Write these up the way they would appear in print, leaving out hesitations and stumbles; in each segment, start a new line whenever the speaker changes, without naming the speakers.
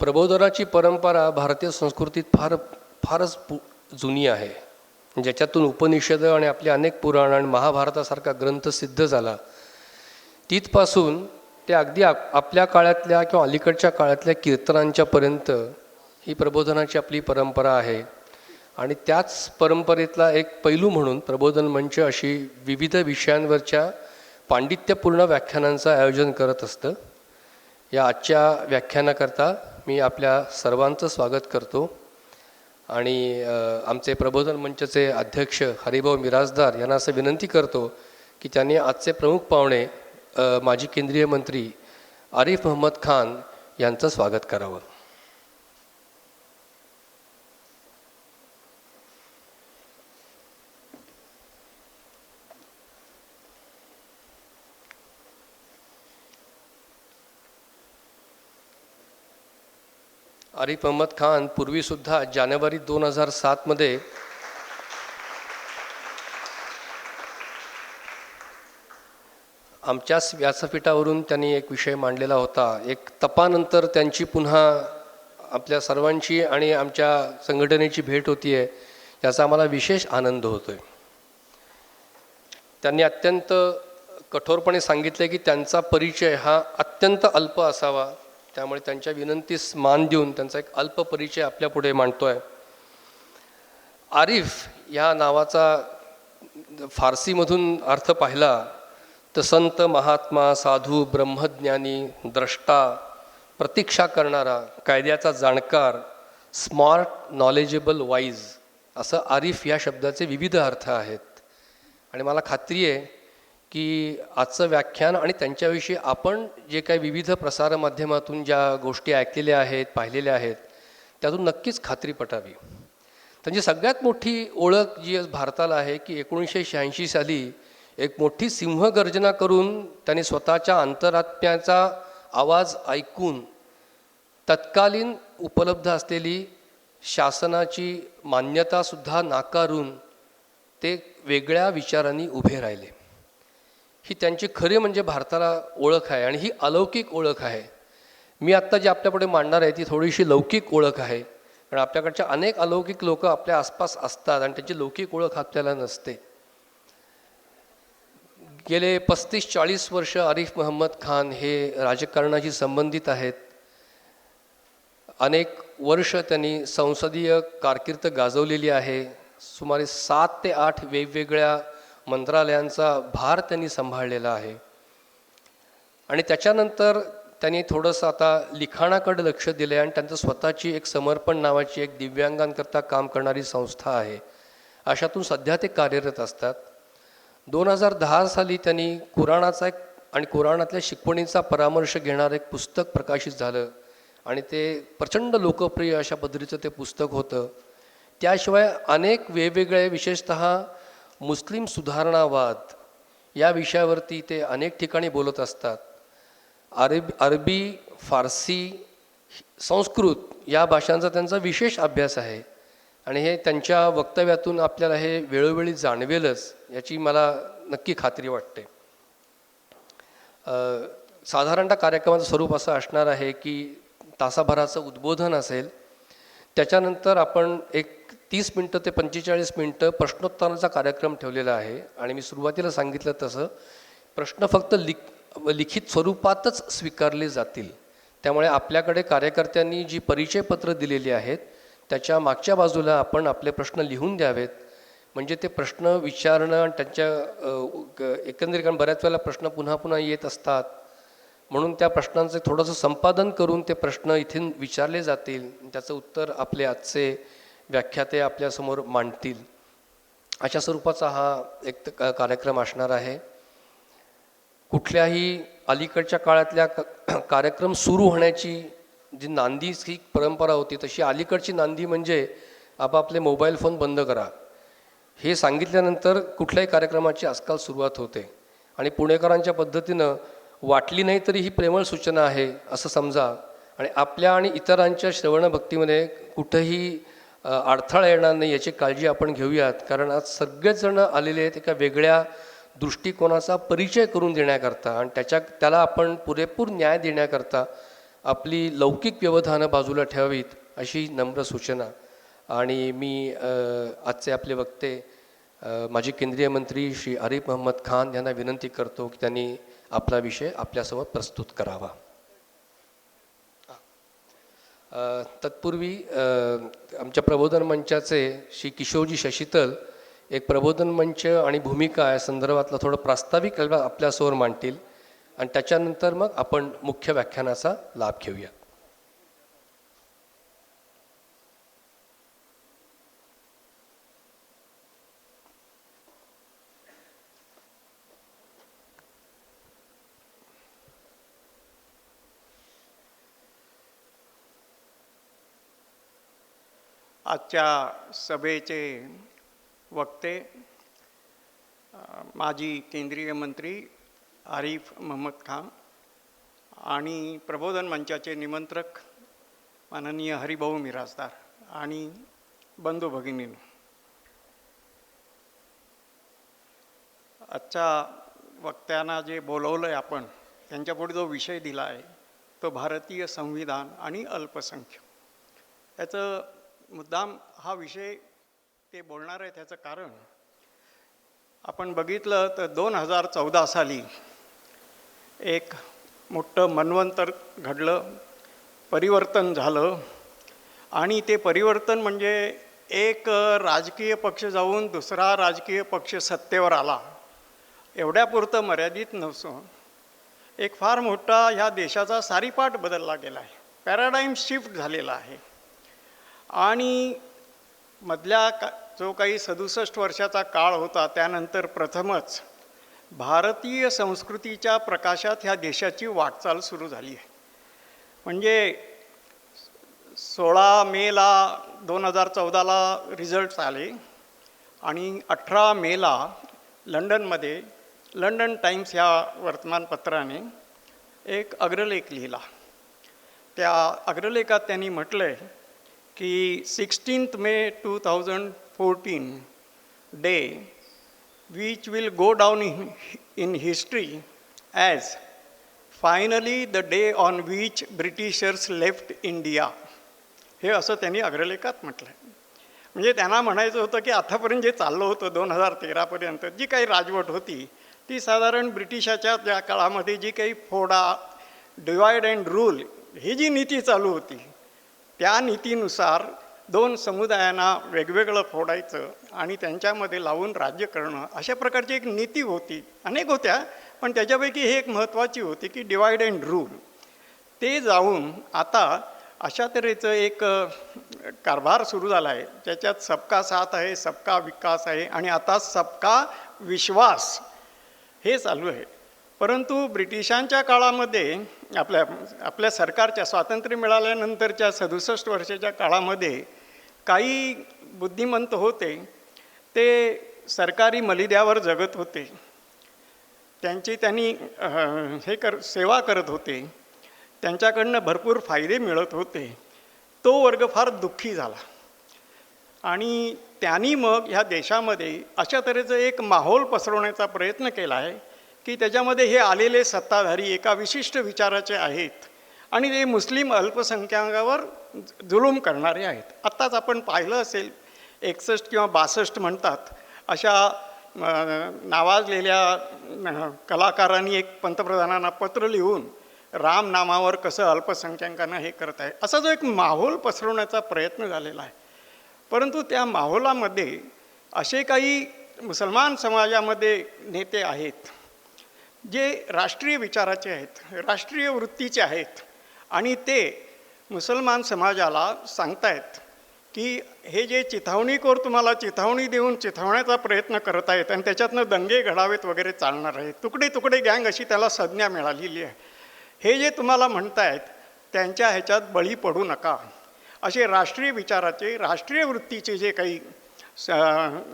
प्रबोधनाची परंपरा भारतीय संस्कृतीत फारच जुनी आहे, ज्याच्यातून उपनिषद आणि आपले अनेक पुराण आणि महाभारतासारखा ग्रंथ सिद्ध झाला. तिथपासून ते अगदी आपल्या काळातल्या किंवा अलीकडच्या काळातल्या कीर्तनांच्यापर्यंत ही प्रबोधनाची आपली परंपरा आहे. आणि त्याच परंपरेतला एक पैलू म्हणून प्रबोधन मंच अशी विविध विषयांवरच्या पांडित्यपूर्ण व्याख्यानांचं आयोजन करत असतं. या आजच्या व्याख्यानाकरता मी आपल्या सर्वांचं स्वागत करतो आणि आमचे प्रबोधन मंचचे अध्यक्ष हरिभाऊ मिरासदार यांना असं विनंती करतो की त्यांनी आजचे प्रमुख पाहुणे माजी केंद्रीय मंत्री आरिफ मोहम्मद खान यांचं स्वागत करावं. आरिफ मोहम्मद खान पूर्वीसुद्धा जानेवारी 2007 आमच्याच व्यासपीठावरून त्यांनी एक विषय मांडलेला होता. एक तपानंतर त्यांची पुन्हा आपल्या सर्वांची आणि आमच्या संघटनेची भेट होती आहे, याचा आम्हाला विशेष आनंद होतो आहे. त्यांनी अत्यंत कठोरपणे सांगितले की त्यांचा परिचय हा अत्यंत अल्प असावा, त्यामुळे त्यांच्या विनंतीस मान देऊन त्यांचा एक अल्प परिचय आपल्यापुढे मांडतो आहे. आरिफ या नावाचा फारसीमधून अर्थ पाहिला तर संत, महात्मा, साधू, ब्रह्मज्ञानी, द्रष्टा, प्रतीक्षा करणारा, कायद्याचा जाणकार, स्मार्ट, नॉलेजेबल, वाईज असं आरिफ या शब्दाचे विविध अर्थ आहेत. आणि मला खात्री आहे की आजचं व्याख्यान आणि त्यांच्याविषयी आपण जे काही विविध प्रसारमाध्यमातून ज्या गोष्टी ऐकलेल्या आहेत, पाहिलेल्या आहेत, त्यातून नक्कीच खात्री पटावी. त्यांची सगळ्यात मोठी ओळख जी भारताला आहे की 1986 साली एक मोठी सिंहगर्जना करून त्यांनी स्वतःच्या अंतरात्म्याचा आवाज ऐकून तत्कालीन उपलब्ध असलेली शासनाची मान्यतासुद्धा नाकारून ते वेगळ्या विचारांनी उभे राहिले. ही त्यांची खरी म्हणजे भारताला ओळख आहे आणि ही अलौकिक ओळख आहे. मी आत्ता जी आपल्यापुढे मांडणार आहे ती थोडीशी लौकिक ओळख आहे, कारण आपल्याकडच्या अनेक अलौकिक लोक आपल्या आसपास असतात आणि त्यांची लौकिक ओळख आपल्याला नसते. गेले 35-40 वर्ष आरिफ मोहम्मद खान हे राजकारणाशी संबंधित आहेत. अनेक वर्ष त्यांनी संसदीय कारकीर्द गाजवलेली आहे. सुमारे 7 ते 8 वेगवेगळ्या मंत्रालयांचा भार त्यांनी सांभाळलेला आहे. आणि त्याच्यानंतर त्यांनी थोडंसं आता लिखाणाकडे लक्ष दिलं आहे आणि त्यांचं स्वतःची एक समर्पण नावाची एक दिव्यांगांकरता काम करणारी संस्था आहे. अशातून सध्या ते कार्यरत असतात. 2010 साली त्यांनी कुराणाचा एक आणि कुराणातल्या शिकवणीचा परामर्श घेणारं एक पुस्तक प्रकाशित झालं आणि ते प्रचंड लोकप्रिय अशा पद्धतीचं ते पुस्तक होतं. त्याशिवाय अनेक वेगवेगळे विशेषतः मुस्लिम सुधारणावाद या विषयावरती ते अनेक ठिकाणी बोलत असतात. अरबी, फारसी, संस्कृत या भाषांचा त्यांचा विशेष अभ्यास आहे आणि हे त्यांच्या वक्तव्यातून आपल्याला हे वेळोवेळी जाणवेलच याची मला नक्की खात्री वाटते. साधारणतः कार्यक्रमाचं स्वरूप असं असणार आहे की तासाभराचं उद्बोधन असेल, त्याच्यानंतर आपण एक 30 मिनटं ते 45 मिनटं प्रश्नोत्तराचा कार्यक्रम ठेवलेला आहे. आणि मी सुरुवातीला सांगितलं तसं प्रश्न फक्त लिखित स्वरूपातच स्वीकारले जातील. त्यामुळे आपल्याकडे कार्यकर्त्यांनी जी परिचयपत्र दिलेली आहेत त्याच्या मागच्या बाजूला आपण आपले प्रश्न लिहून द्यावेत, म्हणजे ते प्रश्न विचारणं आणि त्यांच्या एकंदरीत, कारण बऱ्याच वेळेला प्रश्न पुन्हा पुन्हा येत असतात, म्हणून त्या प्रश्नांचं थोडंसं संपादन करून ते प्रश्न इथून विचारले जातील, त्याचं उत्तर आपले आजचे व्याख्याते आपल्यासमोर मांडतील. अशा स्वरूपाचा हा एक कार्यक्रम असणार आहे. कुठल्याही अलीकडच्या काळातल्या कार्यक्रम सुरू होण्याची जी नांदी ही परंपरा होती, तशी अलीकडची नांदी म्हणजे आपापले मोबाईल फोन बंद करा हे सांगितल्यानंतर कुठल्याही कार्यक्रमाची आजकाल सुरुवात होते. आणि पुणेकरांच्या पद्धतीनं वाटली नाही तरी ही प्रेमळ सूचना आहे असं समजा आणि आपल्या आणि इतरांच्या श्रवणभक्तीमध्ये कुठंही अडथळा येणार नाही याची काळजी आपण घेऊयात. कारण आज सगळेच जण आलेले आहेत एका वेगळ्या दृष्टिकोनाचा परिचय करून देण्याकरता आणि त्याला आपण पुरेपूर न्याय देण्याकरता आपली लौकिक व्यवधानं बाजूला ठेवावीत अशी नम्र सूचना. आणि मी आजचे आपले वक्ते माजी केंद्रीय मंत्री श्री आरिफ मोहम्मद खान यांना विनंती करतो की त्यांनी आपला विषय आपल्यासमोर प्रस्तुत करावा. तत्पूर्वी आमच्या प्रबोधन मंचाचे श्री किशोरजी शशितल एक प्रबोधन मंच आणि भूमिका या संदर्भातलं थोडं प्रास्ताविक आपल्यासमोर मांडतील आणि त्याच्यानंतर मग आपण मुख्य व्याख्यानाचा लाभ घेऊया.
आजच्या सभेचे वक्ते माजी केंद्रीय मंत्री आरिफ मोहम्मद खान आणि प्रबोधन मंचाचे निमंत्रक माननीय हरिभाऊ मिरासदार आणि बंधू भगिनींनो, आजच्या वक्त्यांना जे बोलवलं आहे आपण त्यांच्यापुढे जो विषय दिला आहे तो भारतीय संविधान आणि अल्पसंख्याक. याचं मुद्दाम हा विषय ते बोलणार आहे. त्याचं कारण आपण बघितलं तर 2014 साली एक मोठं मन्वंतर घडलं, परिवर्तन झालं. आणि ते परिवर्तन म्हणजे एक राजकीय पक्ष जाऊन दुसरा राजकीय पक्ष सत्तेवर आला एवढ्यापुरतं मर्यादित नसून एक फार मोठा ह्या देशाचा सारीपाट बदलला गेला आहे, पॅराडाईम शिफ्ट झालेला आहे. आणि मधल्या जो काही 67 वर्षाचा काळ होता त्यानंतर प्रथमच भारतीय संस्कृतीच्या प्रकाशात ह्या देशाची वाटचाल सुरू झाली आहे. म्हणजे 16 मेला 2014ला रिझल्ट्स आले आणि 18 मेला लंडनमध्ये लंडन टाइम्स ह्या वर्तमानपत्राने एक अग्रलेख लिहिला. त्या अग्रलेखात त्यांनी म्हटलं आहे की 16 मे 2014 day which will go down in history as finally the day on which Britishers left India. हे असं त्यांनी अग्रलेखात म्हटलं आहे. म्हणजे त्यांना म्हणायचं होतं की आतापर्यंत जे चाललं होतं 2013पर्यंत जी काही राजवट होती ती साधारण ब्रिटिशाच्या त्या काळामध्ये जी काही फोडा, डिवाइड अँड रूल ही जी नीती चालू होती त्या नीतीनुसार 2 समुदायांना वेगवेगळं फोडायचं आणि त्यांच्यामध्ये लावून राज्य करणं अशा प्रकारची एक नीती होती. अनेक होत्या पण त्याच्यापैकी ही एक महत्त्वाची होती की डिवाइड अँड रूल. ते जाऊन आता अशा तऱ्हेचं एक कारभार सुरू झाला आहे त्याच्यात सबका साथ आहे, सबका विकास आहे आणि आता सबका विश्वास हे चालू आहे. परंतु ब्रिटिशांच्या काळामध्ये आपल्या सरकारच्या स्वातंत्र्य मिळाल्यानंतरच्या 67 वर्षाच्या काळामध्ये काही बुद्धिमंत होते ते सरकारी मलिद्यावर जगत होते, त्यांनी सेवा करत होते, त्यांच्याकडनं भरपूर फायदे मिळत होते. तो वर्ग फार दुःखी झाला आणि त्यांनी मग ह्या देशामध्ये अशा तऱ्हेचं एक माहोल पसरवण्याचा प्रयत्न केला आहे की त्याच्यामध्ये हे आलेले सत्ताधारी एका विशिष्ट विचाराचे आहेत आणि ते मुस्लिम अल्पसंख्याकावर जुलूम करणारे आहेत. आत्ताच आपण पाहिलं असेल 61 किंवा 62 म्हणतात अशा नावाजलेल्या कलाकारांनी एक पंतप्रधानांना पत्र लिहून राम नामावर कसं अल्पसंख्याकांना हे करत आहे असा जो एक माहोल पसरवण्याचा प्रयत्न झालेला आहे. परंतु त्या माहोलामध्ये असे काही मुसलमान समाजामध्ये नेते आहेत जे राष्ट्रीय विचाराचे आहेत, राष्ट्रीय वृत्तीचे आहेत आणि ते मुसलमान समाजाला सांगतायत की हे जे चिथावणीखोर तुम्हाला चिथावणी देऊन चिथावण्याचा प्रयत्न करत आहेत आणि त्याच्यातनं दंगे घडावेत वगैरे चालणार आहेत, तुकडे तुकडे गँग अशी त्याला संज्ञा मिळालेली आहे, हे जे तुम्हाला म्हणतायत त्यांच्या ह्याच्यात बळी पडू नका. असे राष्ट्रीय विचाराचे, राष्ट्रीय वृत्तीचे जे काही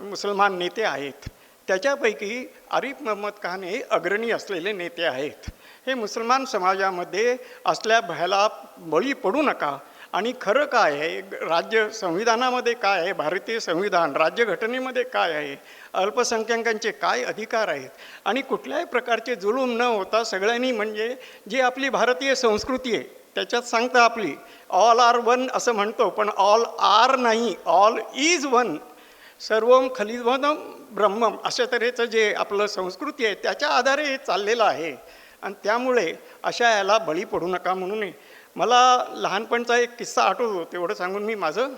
मुसलमान नेते आहेत त्याच्यापैकी आरिफ मोहम्मद खान हे अग्रणी असलेले नेते आहेत. हे मुसलमान समाजामध्ये असल्या भयाला बळी पडू नका आणि खरं काय आहे, राज्य संविधानामध्ये काय आहे, भारतीय संविधान राज्यघटनेमध्ये काय आहे, अल्पसंख्याकांचे काय अधिकार आहेत आणि कुठल्याही प्रकारचे जुलूम न होता सगळ्यांनी म्हणजे जी आपली भारतीय संस्कृती आहे त्याच्यात सांगता आपली ऑल आर वन असं म्हणतो, पण ऑल आर नाही, ऑल इज वन. सर्वम खलिदम ब्रह्मम अशा तऱ्हेचं जे आपलं संस्कृती आहे त्याच्या आधारे हे चाललेलं आहे. आणि त्यामुळे अशा याला बळी पडू नका म्हणून मला लहानपणचा एक किस्सा आठवतो, तेवढं सांगून मी माझं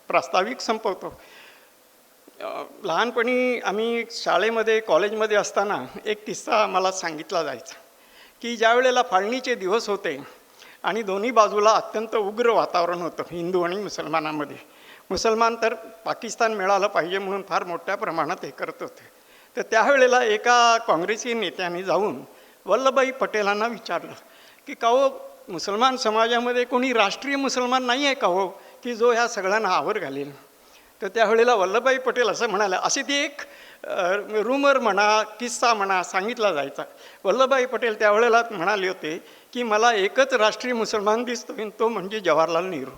प्रास्ताविक संपवतो. लहानपणी आम्ही शाळेमध्ये कॉलेजमध्ये असताना एक किस्सा मला सांगितला जायचा की ज्या वेळेला फाळणीचे दिवस होते आणि दोन्ही बाजूला अत्यंत उग्र वातावरण होतं हिंदू आणि मुसलमानामध्ये. मुसलमान तर पाकिस्तान मिळालं पाहिजे म्हणून फार मोठ्या प्रमाणात हे करत होते. तर त्यावेळेला एका काँग्रेसी नेत्याने जाऊन वल्लभभाई पटेलांना विचारलं की का हो मुसलमान समाजामध्ये कोणी राष्ट्रीय मुसलमान नाही आहे का हो की जो ह्या सगळ्यांना आवर घालेल. तर त्यावेळेला वल्लभभाई पटेल असं म्हणाले, अशी ती एक रूमर म्हणा किस्सा म्हणा सांगितला जायचा. वल्लभभाई पटेल त्यावेळेला म्हणाले होते की मला एकच राष्ट्रीय मुसलमान दिसतो, तो म्हणजे जवाहरलाल नेहरू,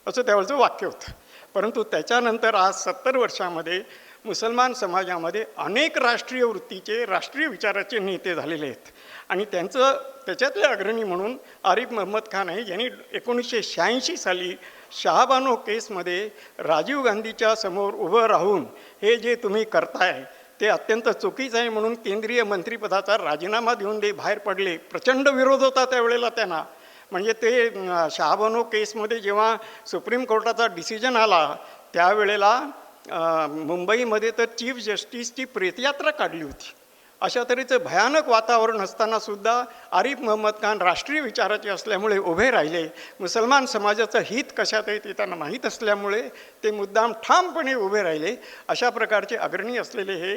असं त्यावेळेचं वाक्य होतं. परंतु त्याच्यानंतर आज 70 वर्षामध्ये मुसलमान समाजामध्ये अनेक राष्ट्रीय वृत्तीचे राष्ट्रीय विचाराचे नेते झालेले आहेत. आणि त्याच्यातले अग्रणी म्हणून आरिफ मोहम्मद खान आहे, ज्यांनी 1986 साली शहाबानो केसमध्ये राजीव गांधीच्या समोर उभं राहून हे जे तुम्ही करताय ते अत्यंत चुकीचं आहे म्हणून केंद्रीय मंत्रिपदाचा राजीनामा देऊन ते बाहेर पडले. प्रचंड विरोध होता त्यावेळेला त्यांना. म्हणजे ते शहाबानो केसमध्ये जेव्हा सुप्रीम कोर्टाचा डिसिजन आला त्यावेळेला मुंबईमध्ये तर चीफ जस्टिसची प्रेतयात्रा काढली होती. अशा तऱ्हेचं भयानक वातावरण असतानासुद्धा आरिफ मोहम्मद खान राष्ट्रीय विचाराचे असल्यामुळे उभे राहिले. मुसलमान समाजाचं हित कशात आहे ते त्यांना माहीत असल्यामुळे ते मुद्दाम ठामपणे उभे राहिले. अशा प्रकारचे अग्रणी असलेले हे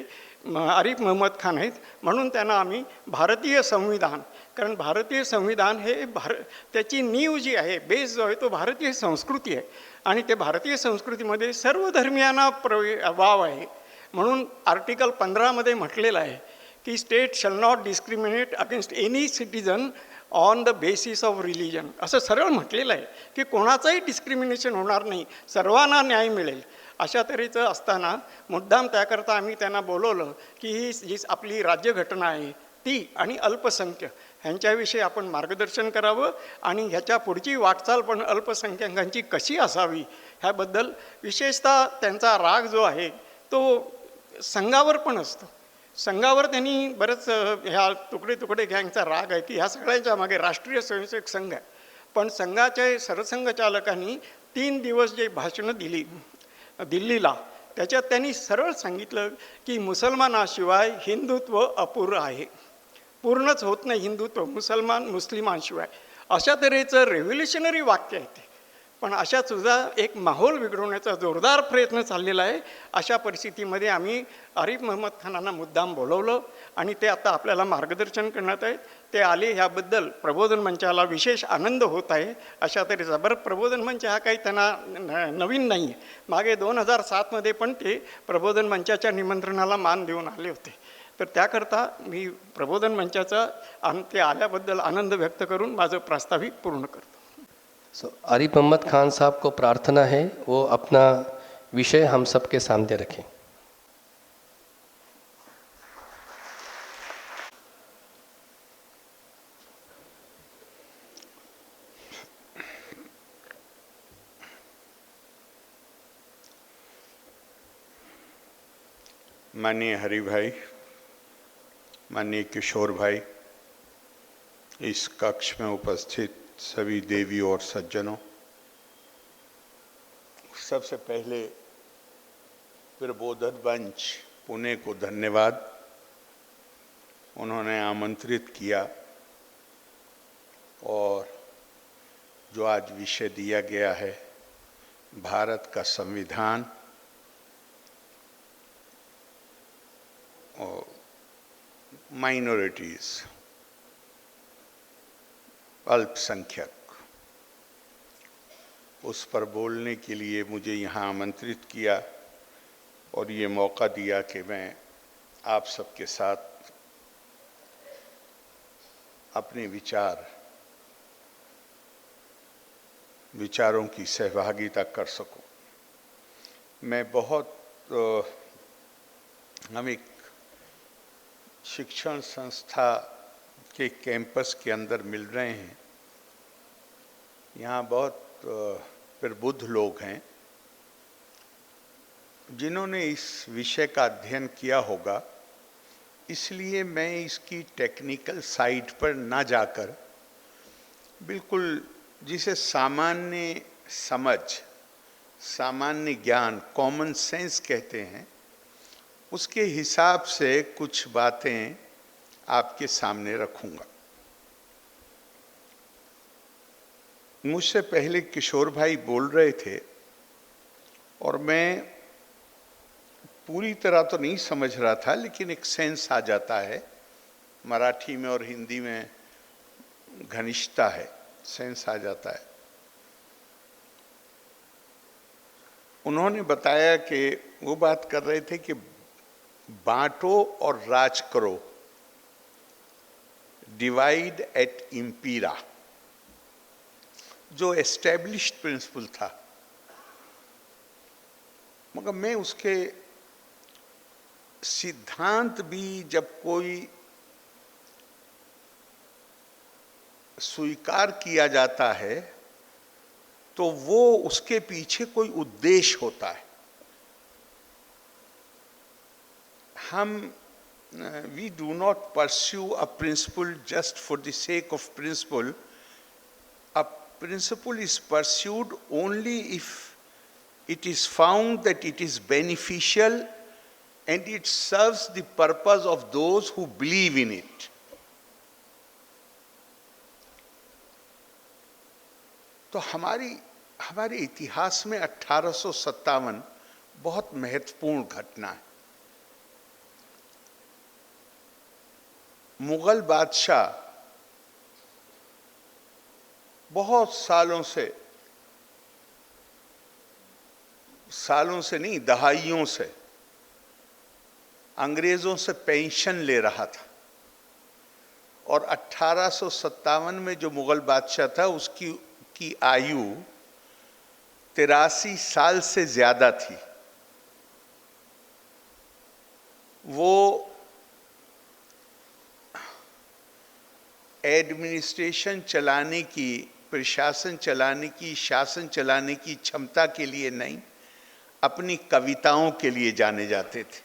आरिफ मोहम्मद खान आहेत. म्हणून त्यांना आम्ही भारतीय संविधान, कारण भारतीय संविधान हे त्याची नीव जी आहे, बेस जो आहे तो भारतीय संस्कृती आहे. आणि ते भारतीय संस्कृतीमध्ये सर्व धर्मियांना वाव आहे. म्हणून आर्टिकल 15 म्हटलेलं आहे की state shall not discriminate against any citizen on the basis of religion, असं सरळ म्हटलेलं आहे की कोणाचंही डिस्क्रिमिनेशन होणार नाही, सर्वांना न्याय मिळेल. अशा तऱ्हेचं असताना मुद्दाम त्याकरता आम्ही त्यांना बोलवलं की ही जी आपली राज्यघटना आहे ती आणि अल्पसंख्य ह्यांच्याविषयी आपण मार्गदर्शन करावं आणि ह्याच्या पुढची वाटचाल पण अल्पसंख्याकांची कशी असावी ह्याबद्दल विशेषतः त्यांचा राग जो आहे तो संघावर पण असतो. संघावर त्यांनी बरंच ह्या तुकडे तुकडे गँगचा राग आहे की ह्या सगळ्यांच्या मागे राष्ट्रीय स्वयंसेवक संघ आहे. पण संघाच्या सरसंघचालकांनी 3 दिवस जे भाषणं दिली दिल्लीला, त्याच्यात त्यांनी सरळ सांगितलं की मुसलमानाशिवाय हिंदुत्व अपुरं आहे, पूर्णच होत नाही हिंदुत्व मुस्लिमांशिवाय. अशा तऱ्हेचं रेव्होल्युशनरी वाक्य आहे ते. पण अशाच सुद्धा एक माहोल बिघडवण्याचा जोरदार प्रयत्न चाललेला आहे. अशा परिस्थितीमध्ये आम्ही आरिफ मोहम्मद खानांना मुद्दाम बोलवलं आणि ते आता आपल्याला मार्गदर्शन करण्यात आहेत. ते आले ह्याबद्दल प्रबोधन मंचाला विशेष आनंद होत आहे. अशा तऱ्हेचा बरं प्रबोधन मंच हा काही त्यांना नवीन नाही आहे. मागे 2007 पण ते प्रबोधन मंचाच्या निमंत्रणाला मान देऊन आले होते. तर त्याकरता मी प्रबोधन मंचाचा ते आल्याबद्दल आनंद व्यक्त करून माझं प्रास्ताविक पूर्ण करतो.
आरिफ मोहम्मद खान साहब को प्रार्थना है वो अपना विषय हम सबके सामने रखें.
माननीय हरि भाई, माननीय किशोर भाई, इस कक्ष में उपस्थित सभी देवी और सज्जनों, सबसे पहले प्रबोधन मंच पुणे को धन्यवाद. उन्होंने आमंत्रित किया और जो आज विषय दिया गया है भारत का संविधान और माइनॉरिटीज़, अल्पसंख्यक, उस पर बोलने के लिए मुझे यहाँ आमंत्रित किया और ये मौका दिया कि मैं आप सबके साथ अपने विचारों की सहभागिता कर सकूं. मैं हम एक शिक्षण संस्था के कैंपस के अंदर मिल रहे हैं यहाँ बहुत प्रबुद्ध लोग हैं जिन्होंने इस विषय का अध्ययन किया होगा, इसलिए मैं इसकी टेक्निकल साइड पर ना जाकर बिल्कुल जिसे सामान्य समझ, सामान्य ज्ञान, कॉमन सेंस कहते हैं, उसके हिसाब से कुछ बातें आपके सामने रखूंगा। मुझसे पहले किशोर भाई बोल रहे थे और मैं पूरी तरह तो नहीं समझ रहा था, लेकिन एक सेंस आ जाता है। मराठी में और हिंदी में घनिष्ठता है, सेंस आ जाता है। उन्होंने बताया कि वो बात कर रहे थे कि बांटो और राज करो, डिवाइड एट इम्पीरा, जो एस्टैब्लिश्ड प्रिंसिपल था। मगर मैं उसके सिद्धांत भी जब कोई स्वीकार किया जाता है तो वो उसके पीछे कोई उद्देश्य होता है। हम we do not pursue a principle just for the sake of principle. A principle is pursued only if it is found that it is beneficial and it serves the purpose of those who believe in it. तो हमारे इतिहास में 1857 बहुत महत्वपूर्ण घटना है। मुगल बादशाह बहुत सालों से नहीं, दहाइयों से अंग्रेजों से पेंशन ले रहा था और 1857 में जो मुगल बादशाह था उसकी आयु 83 साल से ज्यादा थी। वो एडमिनिस्ट्रेशन चलाने की, प्रशासन चलाने की, शासन चलाने की क्षमता के लिए नहीं, अपनी कविताओं के लिए जाने जाते थे।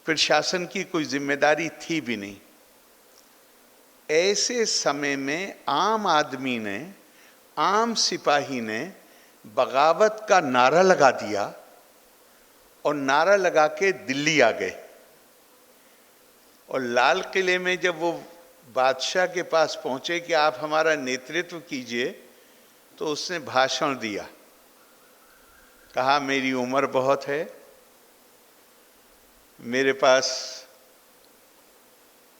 प्रशासन की कोई जिम्मेदारी थी भी नहीं। ऐसे समय में आम आदमी ने, आम सिपाही ने बगावत का नारा लगा दिया और नारा लगा के दिल्ली आ गए। और लाल किले में जब वो बादशाह के पास पहुंचे कि आप हमारा नेतृत्व कीजिए, तो उसने भाषण दिया। कहा, मेरी उम्र बहुत है, मेरे पास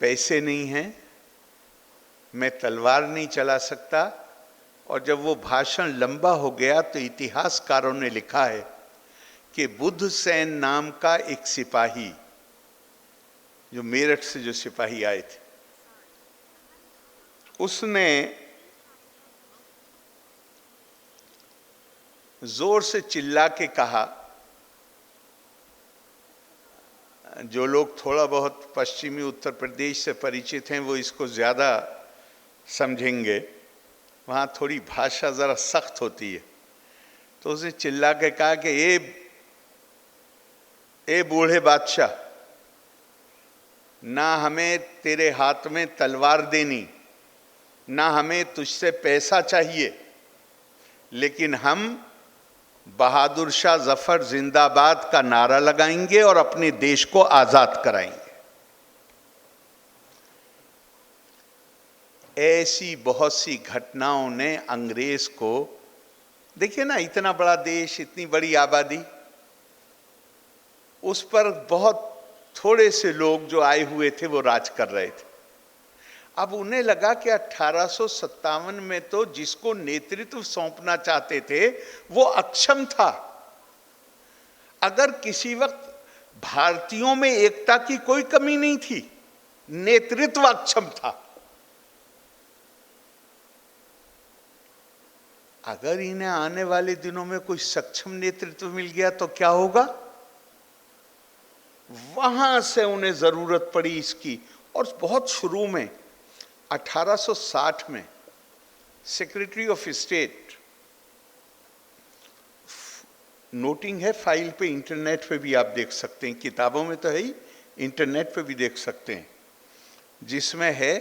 पैसे नहीं हैं, मैं तलवार नहीं चला सकता। और जब वो भाषण लंबा हो गया तो इतिहासकारों ने लिखा है कि बुद्ध सेन नाम का एक सिपाही, जो मेरठ से जो सिपाही आए थे, उसने जोर से चिल्ला के कहा, जो लोग थोड़ा बहुत पश्चिमी उत्तर प्रदेश से परिचित हैं वो इसको ज़्यादा समझेंगे, वहाँ थोड़ी भाषा ज़रा सख्त होती है। तो उसने चिल्ला के कहा कि ए बूढ़े बादशाह, ना हमें तेरे हाथ में तलवार देनी, ना हमें तुझसे पैसा चाहिए, लेकिन हम बहादुर शाह जफर जिंदाबाद का नारा लगाएंगे और अपने देश को आजाद कराएंगे। ऐसी बहुत सी घटनाओं ने अंग्रेज को, देखिए ना, इतना बड़ा देश, इतनी बड़ी आबादी, उस पर बहुत थोड़े से लोग जो आए हुए थे वो राज कर रहे थे। अब उन्हें लगा कि 1857 में तो जिसको नेतृत्व सौंपना चाहते थे वो अक्षम था। अगर किसी वक्त भारतीयों में एकता की कोई कमी नहीं थी, नेतृत्व अक्षम था। अगर इन्हें आने वाले दिनों में कोई सक्षम नेतृत्व मिल गया तो क्या होगा? वहां से उन्हें जरूरत पड़ी इसकी। और बहुत शुरू में 1860 में सेक्रेटरी ऑफ स्टेट, नोटिंग है फाइल पे, इंटरनेट पे भी आप देख सकते हैं, किताबों में तो है ही, इंटरनेट पे भी देख सकते हैं, जिसमें है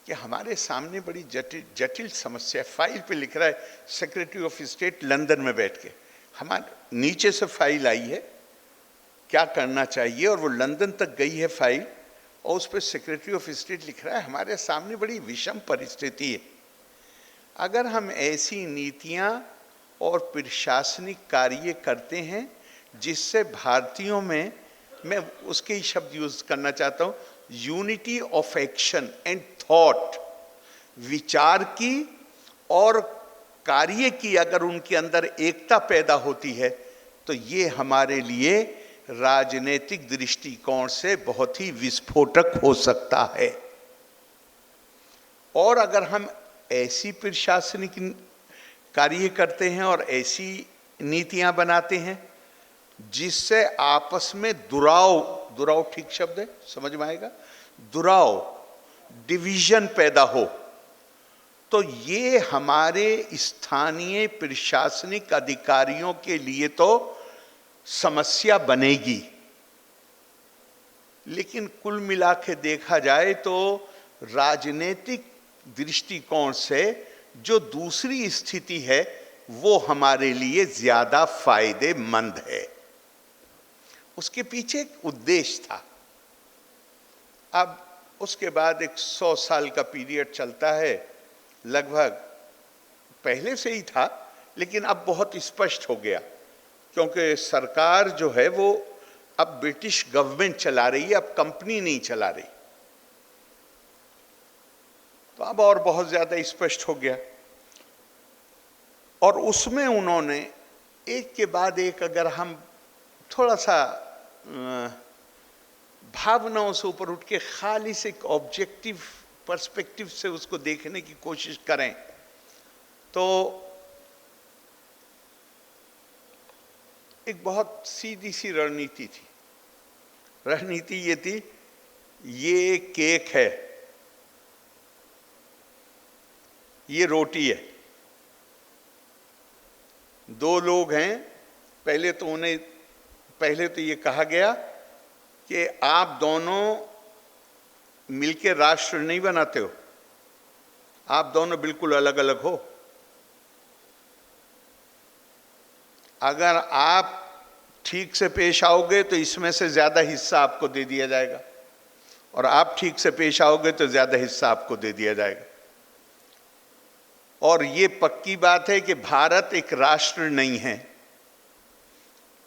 कि हमारे सामने बड़ी जटिल जटिल समस्या है। फाइल पे लिख रहा है सेक्रेटरी ऑफ स्टेट लंदन में बैठ के, हमारे नीचे से फाइल आई है क्या करना चाहिए, और वो लंदन तक गई है फाइल, और उस पर सेक्रेटरी ऑफ स्टेट लिख रहा है हमारे सामने बड़ी विषम परिस्थिति है। अगर हम ऐसी नीतियां और प्रशासनिक कार्य करते हैं जिससे भारतीयों में, मैं उसके ही शब्द यूज करना चाहता हूं, unity of action and thought, विचार की और कार्य की अगर उनके अंदर एकता पैदा होती है तो ये हमारे लिए राजनीतिक दृष्टिकोण से बहुत ही विस्फोटक हो सकता है। और अगर हम ऐसी प्रशासनिक कार्य करते हैं और ऐसी नीतियां बनाते हैं जिससे आपस में दुराव ठीक शब्द है, समझ में आएगा, दुराव, डिवीजन पैदा हो, तो ये हमारे स्थानीय प्रशासनिक अधिकारियों के लिए तो समस्या बनेगी। लेकिन कुल मिला के देखा जाए तो राजनीतिक दृष्टिकोण से जो दूसरी स्थिति है वो हमारे लिए ज्यादा फायदेमंद है। उसके पीछे एक उद्देश्य था। अब उसके बाद एक 100 साल का पीरियड चलता है, लगभग पहले से ही था लेकिन अब बहुत स्पष्ट हो गया, क्योंकि सरकार जो है वो अब ब्रिटिश गवर्नमेंट चला रही है, अब कंपनी नहीं चला रही, तो अब और बहुत ज्यादा स्पष्ट हो गया। और उसमें उन्होंने एक के बाद एक, अगर हम थोड़ा सा भावनाओं से ऊपर उठ के खाली से एक ऑब्जेक्टिव पर्सपेक्टिव से उसको देखने की कोशिश करें तो एक बहुत सीधी सी रणनीति थी। रणनीति ये थी, ये केक है, ये रोटी है, दो लोग हैं, पहले तो ये कहा गया कि आप दोनों मिलकर राष्ट्र नहीं बनाते हो, आप दोनों बिल्कुल अलग अलग हो। अगर आप ठीक से पेश आओगे तो इसमें से ज्यादा हिस्सा आपको दे दिया जाएगा, और आप ठीक से पेश आओगे तो ज्यादा हिस्सा आपको दे दिया जाएगा। और ये पक्की बात है कि भारत एक राष्ट्र नहीं है,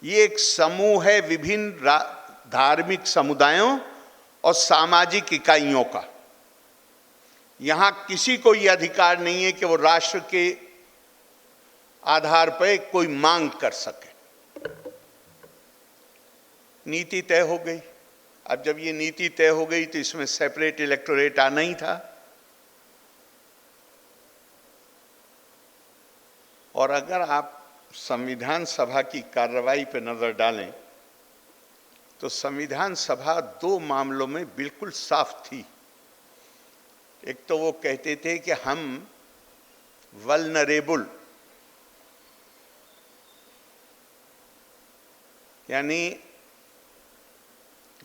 ये एक समूह है विभिन्न धार्मिक समुदायों और सामाजिक इकाइयों का। यहां किसी को यह अधिकार नहीं है कि वो राष्ट्र के आधार पर कोई मांग कर सके। नीति तय हो गई। अब जब ये नीति तय हो गई तो इसमें सेपरेट इलेक्टोरेट आना ही था। और अगर आप संविधान सभा की कार्रवाई पर नजर डालें तो संविधान सभा दो मामलों में बिल्कुल साफ थी। एक तो वो कहते थे कि हम वल्नरेबल, यानी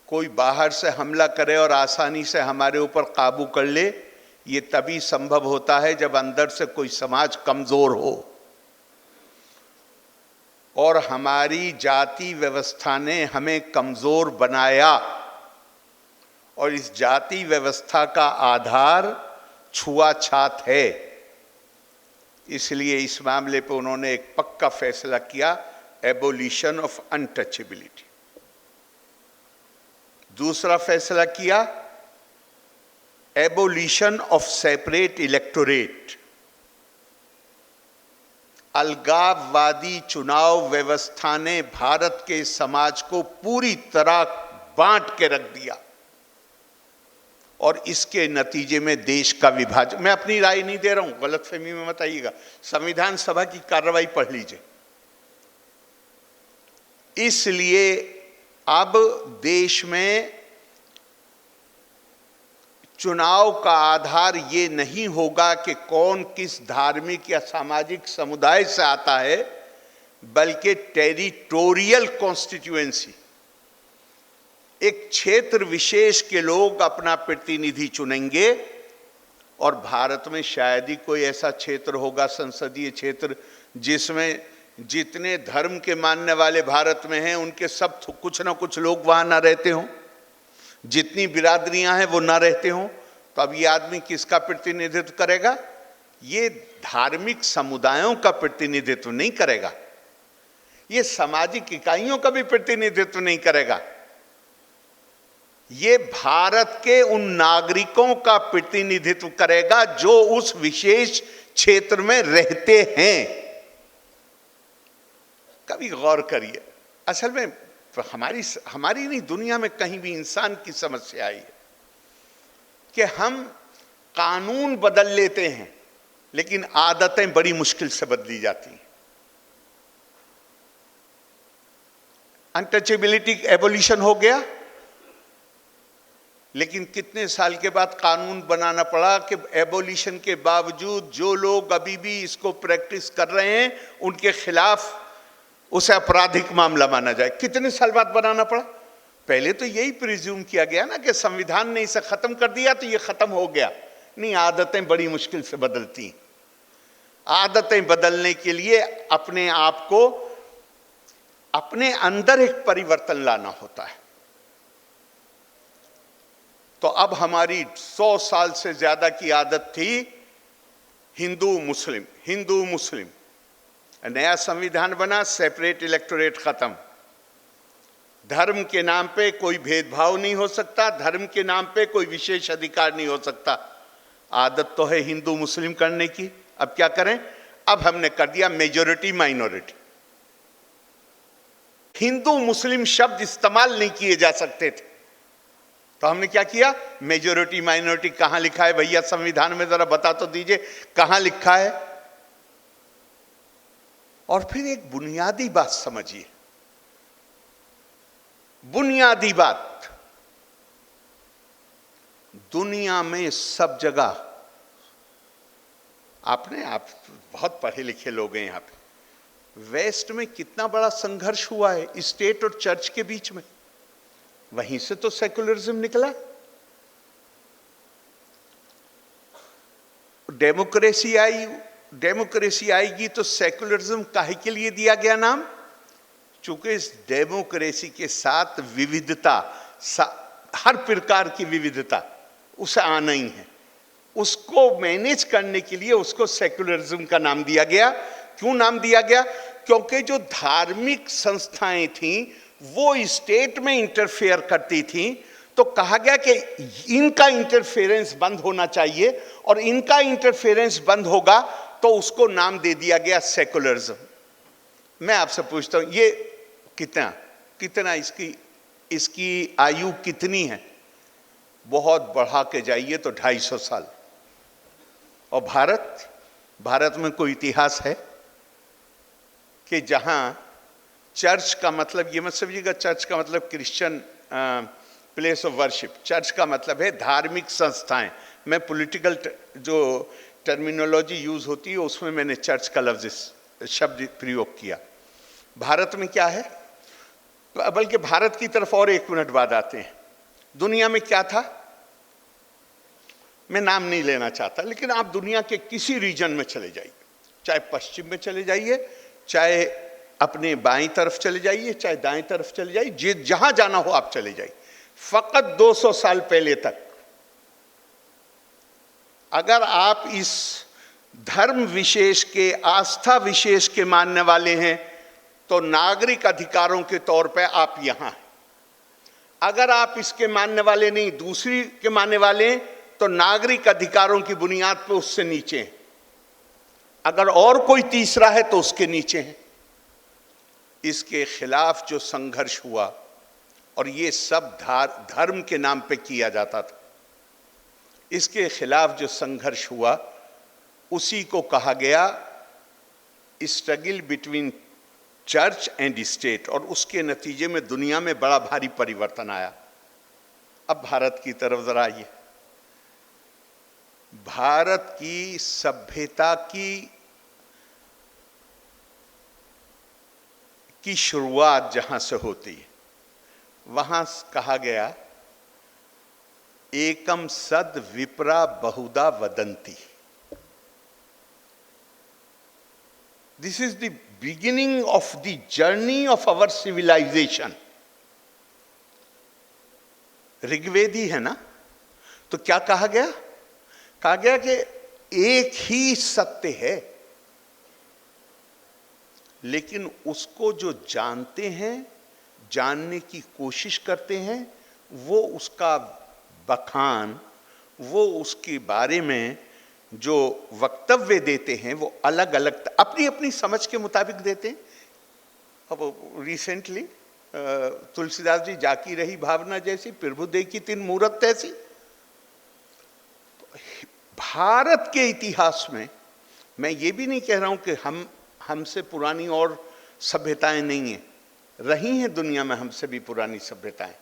कोई बाहर से हमला करे और आसानी से हमारे ऊपर काबू कर ले, ये तभी संभव होता है जब अंदर से कोई समाज कमजोर हो। और हमारी जाति व्यवस्था ने हमें कमजोर बनाया, और इस जाति व्यवस्था का आधार छुआछात है। इसलिए इस मामले पर उन्होंने एक पक्का फैसला किया, एबोलिशन ऑफ अनटचेबिलिटी। दूसरा फैसला किया, एबोलिशन ऑफ सेपरेट इलेक्टोरेट। अलगाववादी चुनाव व्यवस्था ने भारत के समाज को पूरी तरह बांट के रख दिया, और इसके नतीजे में देश का विभाजन। मैं अपनी राय नहीं दे रहा हूं, गलतफहमी में मत आइएगा, संविधान सभा की कार्रवाई पढ़ लीजिए। इसलिए अब देश में चुनाव का आधार ये नहीं होगा कि कौन किस धार्मिक या सामाजिक समुदाय से आता है, बल्कि टेरिटोरियल कॉन्स्टिट्यूएंसी, एक क्षेत्र विशेष के लोग अपना प्रतिनिधि चुनेंगे। और भारत में शायद ही कोई ऐसा क्षेत्र होगा, संसदीय क्षेत्र, जिसमें जितने धर्म के मानने वाले भारत में हैं उनके सब कुछ ना कुछ लोग वहां ना रहते हों, जितनी बिरादरियां हैं वो ना रहते हों। तो अब ये आदमी किसका प्रतिनिधित्व करेगा? ये धार्मिक समुदायों का प्रतिनिधित्व नहीं करेगा, ये सामाजिक इकाइयों का भी प्रतिनिधित्व नहीं करेगा, ये भारत के उन नागरिकों का प्रतिनिधित्व करेगा जो उस विशेष क्षेत्र में रहते हैं। कभी गौर करिए, असल में हमारी नहीं, दुनिया में कहीं भी इंसान की समस्या आई है कि हम कानून बदल लेते हैं लेकिन आदतें बड़ी मुश्किल से बदली जाती हैं। अनटचेबिलिटी एबोलिशन हो गया, लेकिन कितने साल के बाद कानून बनाना पड़ा कि एबोलिशन के बावजूद जो लोग अभी भी इसको प्रैक्टिस कर रहे हैं उनके खिलाफ उसे आपराधिक मामला माना जाए। कितने साल बाद बनाना पड़ा? पहले तो यही प्रिज्यूम किया गया ना कि संविधान ने इसे खत्म कर दिया तो ये खत्म हो गया। नहीं, आदतें बड़ी मुश्किल से बदलती हैं। आदतें बदलने के लिए अपने आप को, अपने अंदर एक परिवर्तन लाना होता है। तो अब हमारी 100 साल से ज्यादा की आदत थी हिंदू मुस्लिम, हिंदू मुस्लिम। नया संविधान बना, सेपरेट इलेक्टोरेट खत्म, धर्म के नाम पे कोई भेदभाव नहीं हो सकता, धर्म के नाम पे कोई विशेष अधिकार नहीं हो सकता। आदत तो है हिंदू मुस्लिम करने की, अब क्या करें? अब हमने कर दिया मेजॉरिटी माइनॉरिटी। हिंदू मुस्लिम शब्द इस्तेमाल नहीं किए जा सकते थे, तो हमने क्या किया? Majority minority. कहां लिखा है भैया संविधान में? जरा बता तो दीजिए कहां लिखा है। और फिर एक बुनियादी बात समझिए, बुनियादी बात, दुनिया में सब जगह, आप बहुत पढ़े लिखे लोग हैं यहां पे, वेस्ट में कितना बड़ा संघर्ष हुआ है स्टेट और चर्च के बीच में, वहीं से तो सेकुलरिज्म निकला। डेमोक्रेसी आएगी तो सेकुलरिज्म काहे के लिए दिया गया नाम? चूंकि इस डेमोक्रेसी के साथ विविधता, हर प्रकार की विविधता उसे आना ही है, उसको मैनेज करने के लिए उसको सेकुलरिज्म का नाम दिया गया। क्यों नाम दिया गया? क्योंकि जो धार्मिक संस्थाएं थीं वो स्टेट में इंटरफेयर करती थीं, तो कहा गया कि इनका इंटरफेरेंस बंद होना चाहिए, और इनका इंटरफेरेंस बंद होगा तो उसको नाम दे दिया गया सेकुलरिज्म। मैं आपसे पूछता हूं, ये कितना इसकी आयु कितनी है? बहुत बढ़ा के जाइए तो 250 साल। और भारत में कोई इतिहास है कि जहां चर्च का मतलब, ये मत समझिएगा चर्च का मतलब Christian place of worship, church का मतलब है धार्मिक संस्थाएं। मैं पॉलिटिकल जो टर्मिनोलॉजी यूज होती है उसमें मैंने चर्च का शब्द प्रयोग किया। भारत में क्या है? बल्कि भारत की तरफ और 1 मिनट बाद आते हैं। दुनिया में क्या था? मैं नाम नहीं लेना चाहता, लेकिन आप दुनिया के किसी रीजन में चले जाइए, चाहे पश्चिम में चले जाइए, चाहे अपने बाईं तरफ चले जाइए, चाहे दाएं तरफ चले जाइए, जहां जाना हो आप चले जाइए। फकत 200 साल पहले तक अगर आप इस धर्म विशेष के, आस्था विशेष के मानने वाले हैं तो नागरिक अधिकारों के तौर पे आप यहां हैं। अगर आप इसके मानने वाले नहीं, दूसरी के मानने वाले हैं, तो नागरिक अधिकारों की बुनियाद पे उससे नीचे हैं। अगर और कोई तीसरा है तो उसके नीचे हैं। इसके खिलाफ जो संघर्ष हुआ, और ये सब धर्म के नाम पे किया जाता था, इसके खिलाफ जो संघर्ष हुआ उसी को कहा गया struggle between church and state, और उसके नतीजे में दुनिया में बड़ा भारी परिवर्तन आया। अब भारत की तरफ जरा आइए। भारत की सभ्यता की शुरुआत जहां से होती है, वहां कहा गया एकम सद विप्रा बहुधा वदंती। This is the beginning of the journey of our civilisation. ऋग्वेदी है ना, तो क्या कहा गया? कहा गया कि एक ही सत्य है, लेकिन उसको जो जानते हैं, जानने की कोशिश करते हैं, वो उसका बखान, वो उसके बारे में जो वक्तव्य देते हैं, वो अलग अलग अपनी अपनी समझ के मुताबिक देते हैं। अब रिसेंटली तुलसीदास जी जाकी रही भावना जैसी, प्रभुदेव की तीन मूरत तैसी। भारत के इतिहास में, मैं ये भी नहीं कह रहा हूं कि हमसे पुरानी और सभ्यताएं नहीं हैं, रही हैं दुनिया में हमसे भी पुरानी सभ्यताएं,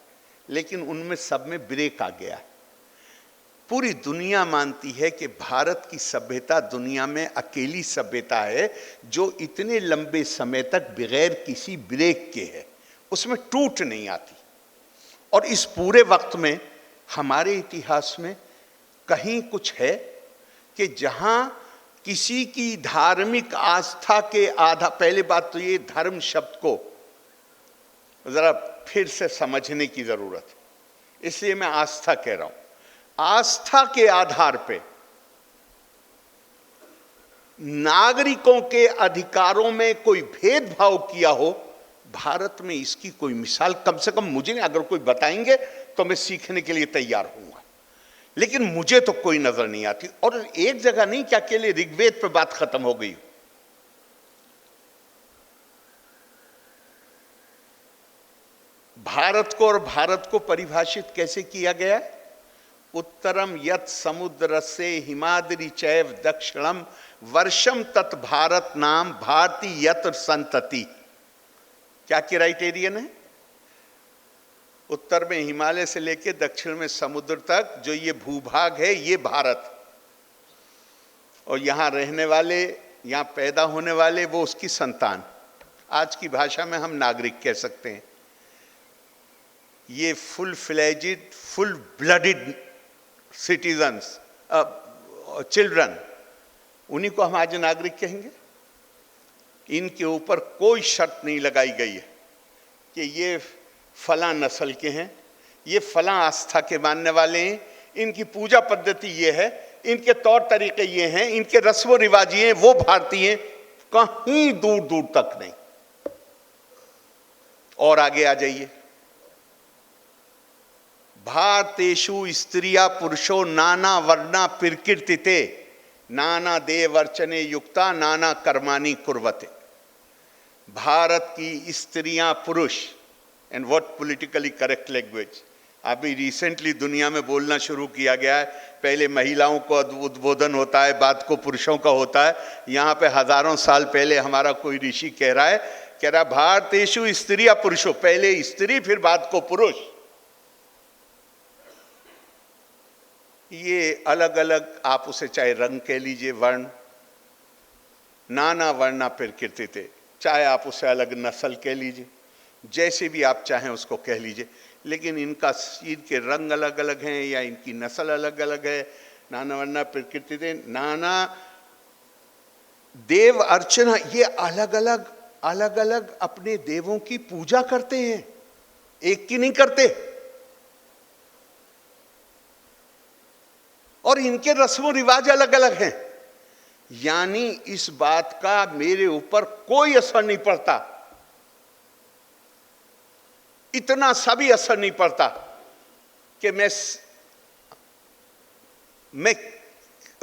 लेकिन उनमें सब में ब्रेक आ गया है। पूरी दुनिया मानती है कि भारत की सभ्यता दुनिया में अकेली सभ्यता है जो इतने लंबे समय तक बगैर किसी ब्रेक के है, उसमें टूट नहीं आती। और इस पूरे वक्त में हमारे इतिहास में कहीं कुछ है कि जहां किसी की धार्मिक आस्था के पहले बात तो ये धर्म शब्द को जरा फिर से समझने की जरूरत है, इसलिए मैं आस्था कह रहा हूं। आस्था के आधार पे नागरिकों के अधिकारों में कोई भेदभाव किया हो, भारत में इसकी कोई मिसाल कम से कम मुझे नहीं, अगर कोई बताएंगे तो मैं सीखने के लिए तैयार हूंगा, लेकिन मुझे तो कोई नजर नहीं आती। और एक जगह नहीं कि अकेले ऋग्वेद पे बात खत्म हो गई। भारत को और भारत को परिभाषित कैसे किया गया? उत्तरम यत समुद्र से हिमाद्रि चैव दक्षिणम वर्षम तत् भारत नाम भारती यत संतति। क्या क्राइटेरियन है? उत्तर में हिमालय से लेकर दक्षिण में समुद्र तक जो ये भूभाग है, ये भारत, और यहां रहने वाले, यहां पैदा होने वाले, वो उसकी संतान। आज की भाषा में हम नागरिक कह सकते हैं। ये full fledged, full blooded citizens, children, उन्हीं को हम आज नागरिक कहेंगे। इनके ऊपर कोई शर्त नहीं लगाई गई है कि ये फलां नस्ल के हैं, ये फलां आस्था के मानने वाले हैं, इनकी पूजा पद्धति ये है, इनके तौर तरीके ये हैं, इनके रस्म रिवाज ये हैं, वो भारतीय हैं, कहीं दूर दूर तक नहीं। और आगे आ जाइए, भारतेषु स्त्रिया पुरुषो नाना वर्णा प्रकृतिते नाना देव अर्चने युक्ता नाना कर्माणि कुर्वते। भारत की स्त्रियां पुरुष, and what politically correct language, अभी रिसेंटली दुनिया में बोलना शुरू किया गया है। पहले महिलाओं को उद्बोधन होता है, बाद को पुरुषों का होता है। यहाँ पे हजारों साल पहले हमारा कोई ऋषि कह रहा है भारतेषु स्त्रिया पुरुषो, पहले स्त्री फिर बाद को पुरुष। ये अलग अलग, आप उसे चाहे रंग कह लीजिए, वर्ण, नाना वर्णा प्रकृति थे, चाहे आप उसे अलग नस्ल कह लीजिए, जैसे भी आप चाहें उसको कह लीजिए, लेकिन इनका शरीर के रंग अलग अलग हैं या इनकी नस्ल अलग अलग है। नाना वर्णा प्रकृति थे, नाना देव अर्चना, ये अलग अलग अपने देवों की पूजा करते हैं, एक की नहीं करते। और इनके रस्म रिवाज अलग अलग हैं, यानी इस बात का मेरे ऊपर कोई असर नहीं पड़ता, इतना सा भी असर नहीं पड़ता कि मैं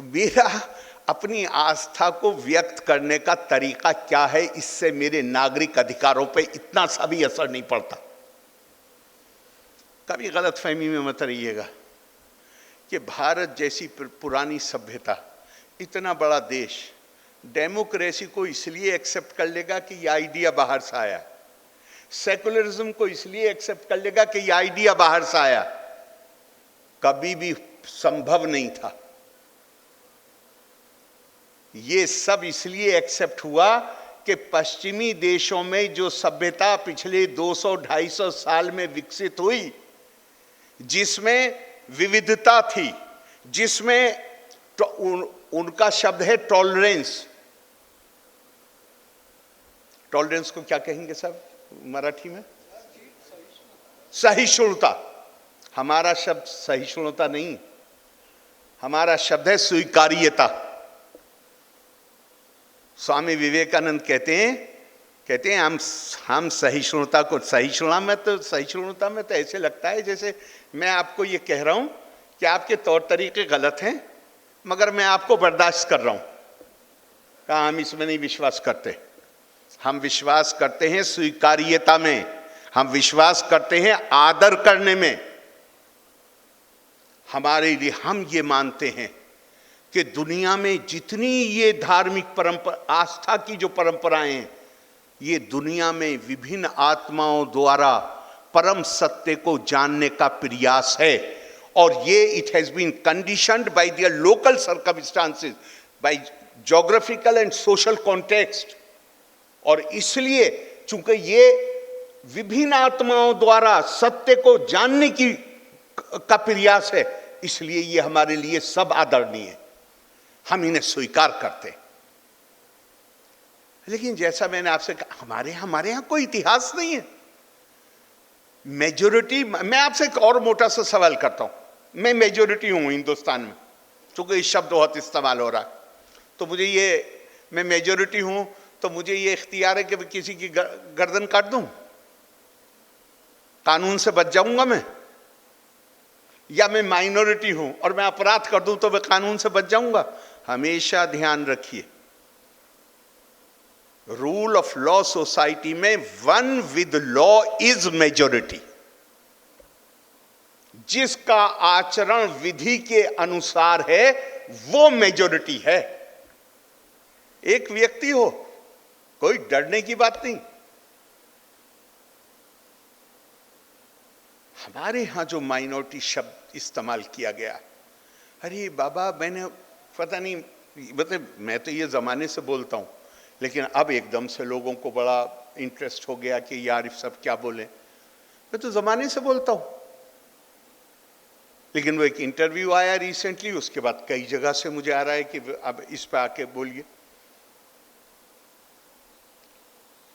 मेरा अपनी आस्था को व्यक्त करने का तरीका क्या है, इससे मेरे नागरिक अधिकारों पे इतना सा भी असर नहीं पड़ता। कभी गलतफहमी में मत रहिएगा कि भारत जैसी पुरानी सभ्यता, इतना बड़ा देश, डेमोक्रेसी को इसलिए एक्सेप्ट कर लेगा कि यह आइडिया बाहर से आया, सेकुलरिज्म को इसलिए एक्सेप्ट कर लेगा कि यह आइडिया बाहर से आया, कभी भी संभव नहीं था। ये सब इसलिए एक्सेप्ट हुआ कि पश्चिमी देशों में जो सभ्यता पिछले 200-250 साल में विकसित हुई, जिसमें विविधता थी, जिसमें उनका शब्द है टॉलरेंस। टॉलरेंस को क्या कहेंगे सब मराठी में? सहिष्णुता। हमारा शब्द सहिष्णुता नहीं, हमारा शब्द है स्वीकार्यता। स्वामी विवेकानंद कहते हैं हम सहिष्णुता को, सहिष्णुता में तो ऐसे लगता है जैसे मैं आपको ये कह रहा हूं कि आपके तौर तरीके गलत हैं, मगर मैं आपको बर्दाश्त कर रहा हूं। कहा हम इसमें नहीं विश्वास करते। हम विश्वास करते हैं स्वीकार्यता में, हम विश्वास करते हैं आदर करने में। हमारे लिए हम ये मानते हैं कि दुनिया में जितनी ये धार्मिक परंपरा, आस्था की जो परंपराएं हैं, ये दुनिया में विभिन्न आत्माओं द्वारा परम सत्य को जानने का प्रयास है। और ये it has been conditioned by their local circumstances, by geographical and social context. और इसलिए चूंकि ये विभिन्न आत्माओं द्वारा सत्य को जानने का प्रयास है, इसलिए ये हमारे लिए सब आदरणीय है, हम इन्हें स्वीकार करते हैं। लेकिन जैसा मैंने आपसे कहा, हमारे यहां कोई इतिहास नहीं है। मेजोरिटी, मैं आपसे एक और मोटा सा सवाल करता हूं, मैं मेजोरिटी हूं हिंदुस्तान में, क्योंकि इस शब्द बहुत इस्तेमाल हो रहा है, तो मुझे ये, मैं मेजोरिटी हूं तो मुझे ये इख्तियार है कि मैं किसी की गर्दन काट दूं, कानून से बच जाऊंगा मैं? या मैं माइनॉरिटी हूं और मैं अपराध कर दूं तो मैं कानून से बच जाऊंगा? हमेशा ध्यान रखिए, रूल ऑफ लॉ सोसाइटी में one with law is majority. जिसका आचरण विधि के अनुसार है वो मेजॉरिटी है। एक व्यक्ति हो, कोई डरने की बात नहीं। हमारे यहां जो माइनॉरिटी शब्द इस्तेमाल किया गया, अरे बाबा, मैंने पता नहीं, मतलब मैं तो ये जमाने से बोलता हूं, लेकिन अब एकदम से लोगों को बड़ा इंटरेस्ट हो गया कि यार सब क्या बोले। मैं तो जमाने से बोलता हूं, लेकिन वो एक इंटरव्यू आया रिसेंटली, उसके बाद कई जगह से मुझे आ रहा है कि अब इस पे आके बोलिए।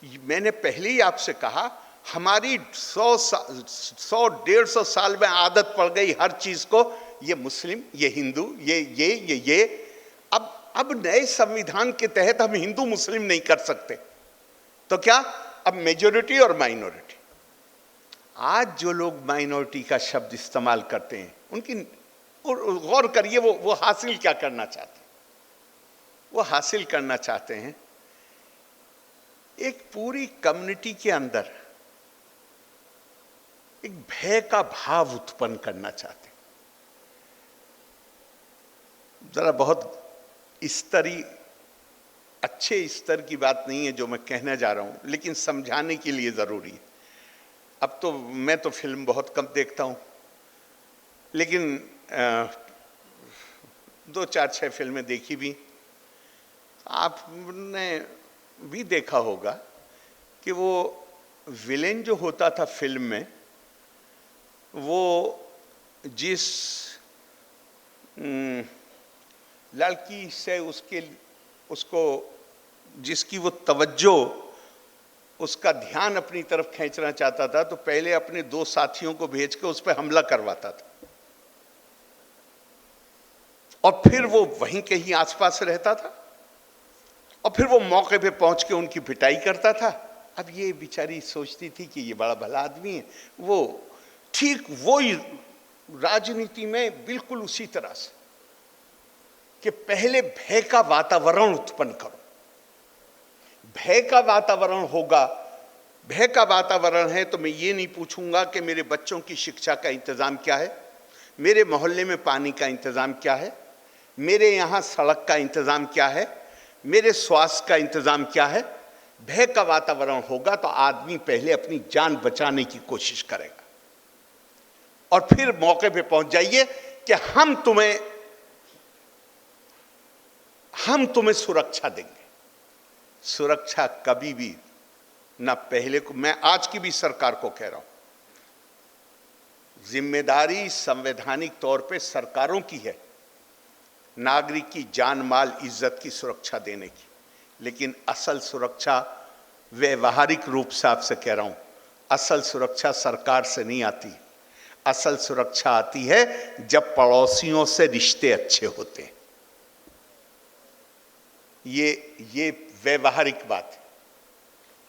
मैंने पहले ही आपसे कहा, हमारी 100-150 साल में आदत पड़ गई हर चीज को, ये मुस्लिम, ये हिंदू, ये। अब नए संविधान के तहत हम हिंदू मुस्लिम नहीं कर सकते, तो क्या अब मेजॉरिटी और माइनॉरिटी। आज जो लोग माइनॉरिटी का शब्द इस्तेमाल करते हैं, उनकी गौर करिए, वो हासिल क्या करना चाहते हैं? वो हासिल करना चाहते हैं एक पूरी कम्युनिटी के अंदर एक भय का भाव उत्पन्न करना चाहते हैं। जरा बहुत स्तरी, अच्छे स्तर की बात नहीं है जो मैं कहने जा रहा हूं, लेकिन समझाने के लिए जरूरी है। अब तो मैं तो फिल्म बहुत कम देखता हूं, लेकिन 2-4-6 फिल्में देखी भी। आपने भी देखा होगा कि वो विलेन जो होता था फिल्म में, वो जिस लड़की से उसको जिसकी वो तवज्जो, उसका ध्यान अपनी तरफ खींचना चाहता था, तो पहले अपने 2 साथियों को भेज के उस पर हमला करवाता था, और फिर वो वहीं कहीं आसपास रहता था, और फिर वो मौके पे पहुंच के उनकी पिटाई करता था। अब ये बेचारी सोचती थी कि ये बड़ा भला आदमी है। वो ठीक वही राजनीति में बिल्कुल उसी तरह से कि पहले भय का वातावरण उत्पन्न करो। भय का वातावरण होगा, भय का वातावरण है तो मैं ये नहीं पूछूंगा कि मेरे बच्चों की शिक्षा का इंतजाम क्या है, मेरे मोहल्ले में पानी का इंतजाम क्या है, मेरे यहाँ सड़क का इंतजाम क्या है, मेरे स्वास्थ्य का इंतजाम क्या है। भय का वातावरण होगा तो आदमी पहले अपनी जान बचाने की कोशिश करेगा, और फिर मौके पे पहुंच जाइए कि हम तुम्हें सुरक्षा देंगे। सुरक्षा कभी भी ना पहले को, मैं आज की भी सरकार को कह रहा हूं, जिम्मेदारी संवैधानिक तौर पे सरकारों की है नागरिक की जान माल इज्जत की सुरक्षा देने की, लेकिन असल सुरक्षा, व्यवहारिक रूप से आपसे कह रहा हूं, असल सुरक्षा सरकार से नहीं आती। असल सुरक्षा आती है जब पड़ोसियों से रिश्ते अच्छे होते हैं। ये व्यवहारिक बात है।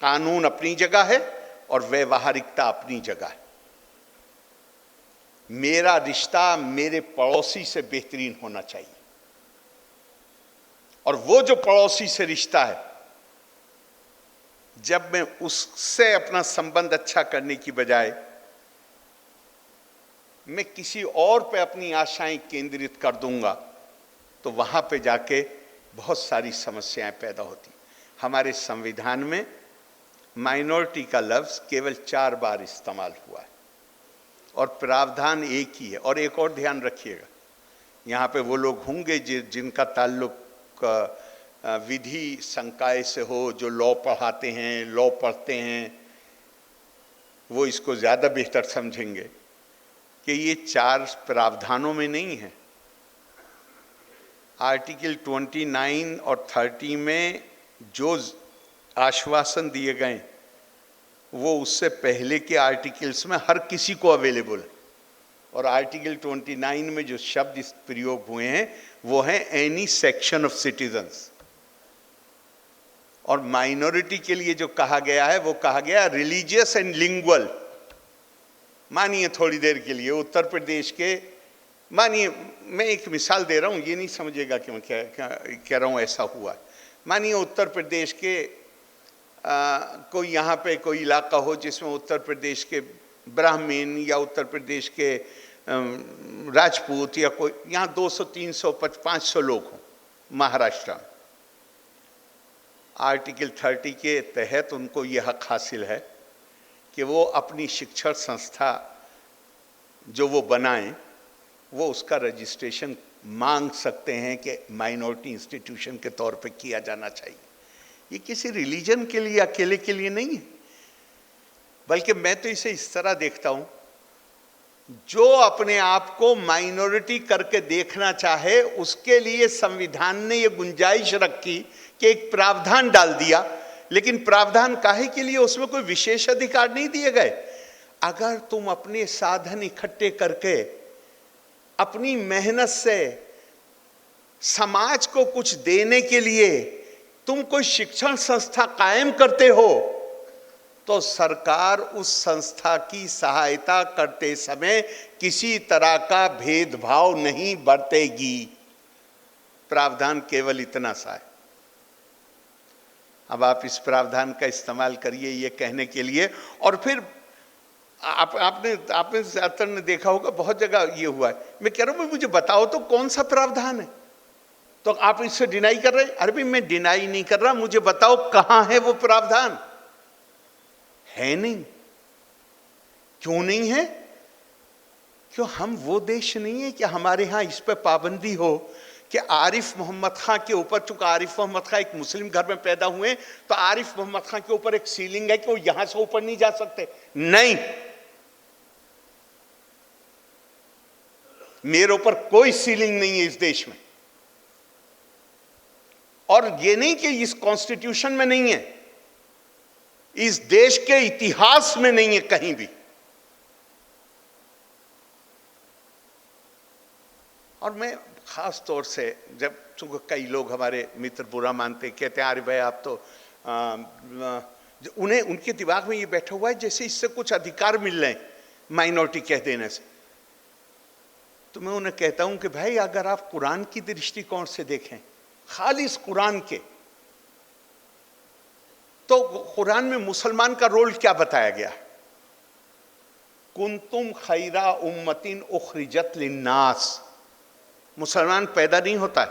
कानून अपनी जगह है और व्यवहारिकता अपनी जगह है। मेरा रिश्ता मेरे पड़ोसी से बेहतरीन होना चाहिए, और वो जो पड़ोसी से रिश्ता है, जब मैं उससे अपना संबंध अच्छा करने की बजाय मैं किसी और पे अपनी आशाएं केंद्रित कर दूंगा, तो वहां पे जाके बहुत सारी समस्याएं पैदा होती। हमारे संविधान में माइनॉरिटी का लफ्ज केवल 4 बार इस्तेमाल हुआ है और प्रावधान एक ही है। और एक और ध्यान रखिएगा, यहाँ पे वो लोग होंगे जिनका ताल्लुक विधि संकाय से हो, जो लॉ पढ़ाते हैं, लॉ पढ़ते हैं, वो इसको ज़्यादा बेहतर समझेंगे कि ये 4 प्रावधानों में नहीं है। आर्टिकल 29 और 30 में जो आश्वासन दिए गए वो उससे पहले के आर्टिकल्स में हर किसी को अवेलेबल है। और आर्टिकल 29 में जो शब्द इस प्रयोग हुए हैं वो है एनी सेक्शन ऑफ सिटीजन्स। और माइनॉरिटी के लिए जो कहा गया है वो कहा गया रिलीजियस एंड लिंगुअल। मानिए थोड़ी देर के लिए उत्तर प्रदेश के, मानिए मैं एक मिसाल दे रहा हूँ, ये नहीं समझिएगा कि मैं कह रहा हूँ ऐसा हुआ। मानिए उत्तर प्रदेश के कोई यहाँ पे कोई इलाका हो जिसमें उत्तर प्रदेश के ब्राह्मण या उत्तर प्रदेश के राजपूत या कोई, यहाँ 200, 300, 500 लोग हों महाराष्ट्र में। आर्टिकल 30 के तहत उनको ये हक हासिल है कि वो अपनी शिक्षण संस्था जो वो बनाएं, वो उसका रजिस्ट्रेशन मांग सकते हैं कि माइनॉरिटी इंस्टीट्यूशन के तौर पे किया जाना चाहिए। ये किसी रिलीजन के लिए, अकेले के लिए नहीं है, बल्कि मैं तो इसे इस तरह देखता हूं, जो अपने आप को माइनॉरिटी करके देखना चाहे उसके लिए संविधान ने ये गुंजाइश रखी कि एक प्रावधान डाल दिया। लेकिन प्रावधान काहे के लिए? उसमें कोई विशेष अधिकार नहीं दिए गए। अगर तुम अपने साधन इकट्ठे करके अपनी मेहनत से समाज को कुछ देने के लिए तुम कोई शिक्षण संस्था कायम करते हो, तो सरकार उस संस्था की सहायता करते समय किसी तरह का भेदभाव नहीं बरतेगी। प्रावधान केवल इतना सा है। अब आप इस प्रावधान का इस्तेमाल करिए ये कहने के लिए, और फिर आपने ज्यादातर ने देखा होगा बहुत जगह ये हुआ है। मैं कह रहा हूं मुझे बताओ तो कौन सा प्रावधान है, तो आप इससे डिनाई कर रहे हैं। अरे भाई मैं डिनाई नहीं कर रहा, मुझे बताओ कहां है वो प्रावधान। है नहीं। क्यों नहीं है? क्यों हम वो देश नहीं है कि हमारे यहां इस पे पाबंदी हो कि आरिफ मोहम्मद खां के ऊपर, चूंकि आरिफ मोहम्मद खां एक मुस्लिम घर में पैदा हुए, तो आरिफ मोहम्मद खां के ऊपर एक सीलिंग है कि वो यहां से ऊपर नहीं जा सकते। नहीं, मेरे ऊपर कोई सीलिंग नहीं है इस देश में। और ये नहीं कि इस कॉन्स्टिट्यूशन में नहीं है, इस देश के इतिहास में नहीं है कहीं भी। और मैं खास तौर से, जब चूंकि कई लोग हमारे मित्र बुरा मानते, कहते हैं अरे भाई आप तो उन्हें, उनके दिमाग में ये बैठा हुआ है जैसे इससे कुछ अधिकार मिल रहे हैं माइनॉरिटी कह देने से। तो मैं उन्हें कहता हूं कि भाई अगर आप कुरान की दृष्टिकोण से देखें, खालिस कुरान के, तो कुरान में मुसलमान का रोल क्या बताया गया? कुंतुम खैरा उम्मतिन उखरिजत लिन्नास। मुसलमान पैदा नहीं होता है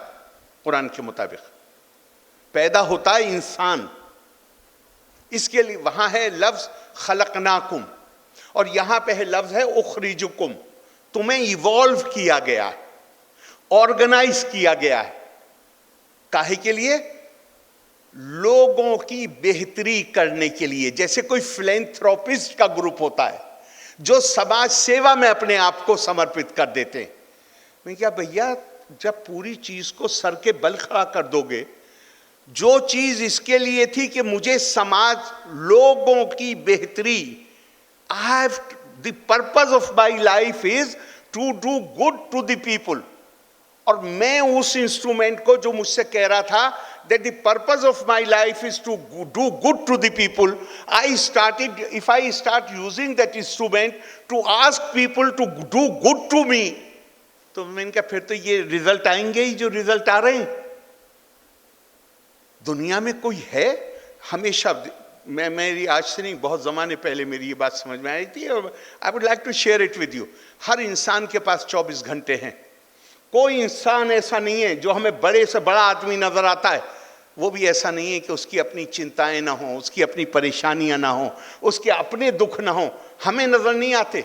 कुरान के मुताबिक, पैदा होता है इंसान। इसके लिए वहां है लफ्ज खलकनाकुम, और यहां पे है लफ्ज है उखरिजुकुम। तुम्हें इवॉल्व किया गया है, ऑर्गेनाइज किया गया है। काहे के लिए? लोगों की बेहतरी करने के लिए। जैसे कोई फिलैंथ्रोपिस्ट का ग्रुप होता है जो समाज सेवा में अपने आप को समर्पित कर देते हैं। मैं क्या भैया, जब पूरी चीज को सर के बल खड़ा कर दोगे, जो चीज इसके लिए थी कि मुझे समाज, लोगों की बेहतरी, I have the purpose of my life is to do good to the people, और मैं उस इंस्ट्रूमेंट को जो मुझसे कह रहा था that the purpose of my life is to do good to the people, if I start using that instrument to ask people to do good to me, तो मैंने कहा फिर तो ये रिजल्ट आएंगे ही जो रिजल्ट आ रहे हैं। दुनिया में कोई है हमेशा, मेरी आज से नहीं, बहुत ज़माने पहले मेरी ये बात समझ में आई थी, और I would like to share it with you. हर इंसान के पास 24 घंटे हैं। कोई इंसान ऐसा नहीं है जो हमें बड़े से बड़ा आदमी नजर आता है, वो भी ऐसा नहीं है कि उसकी अपनी चिंताएं ना हो, उसकी अपनी परेशानियां ना हो, उसके अपने दुख ना हो, हमें नजर नहीं आते।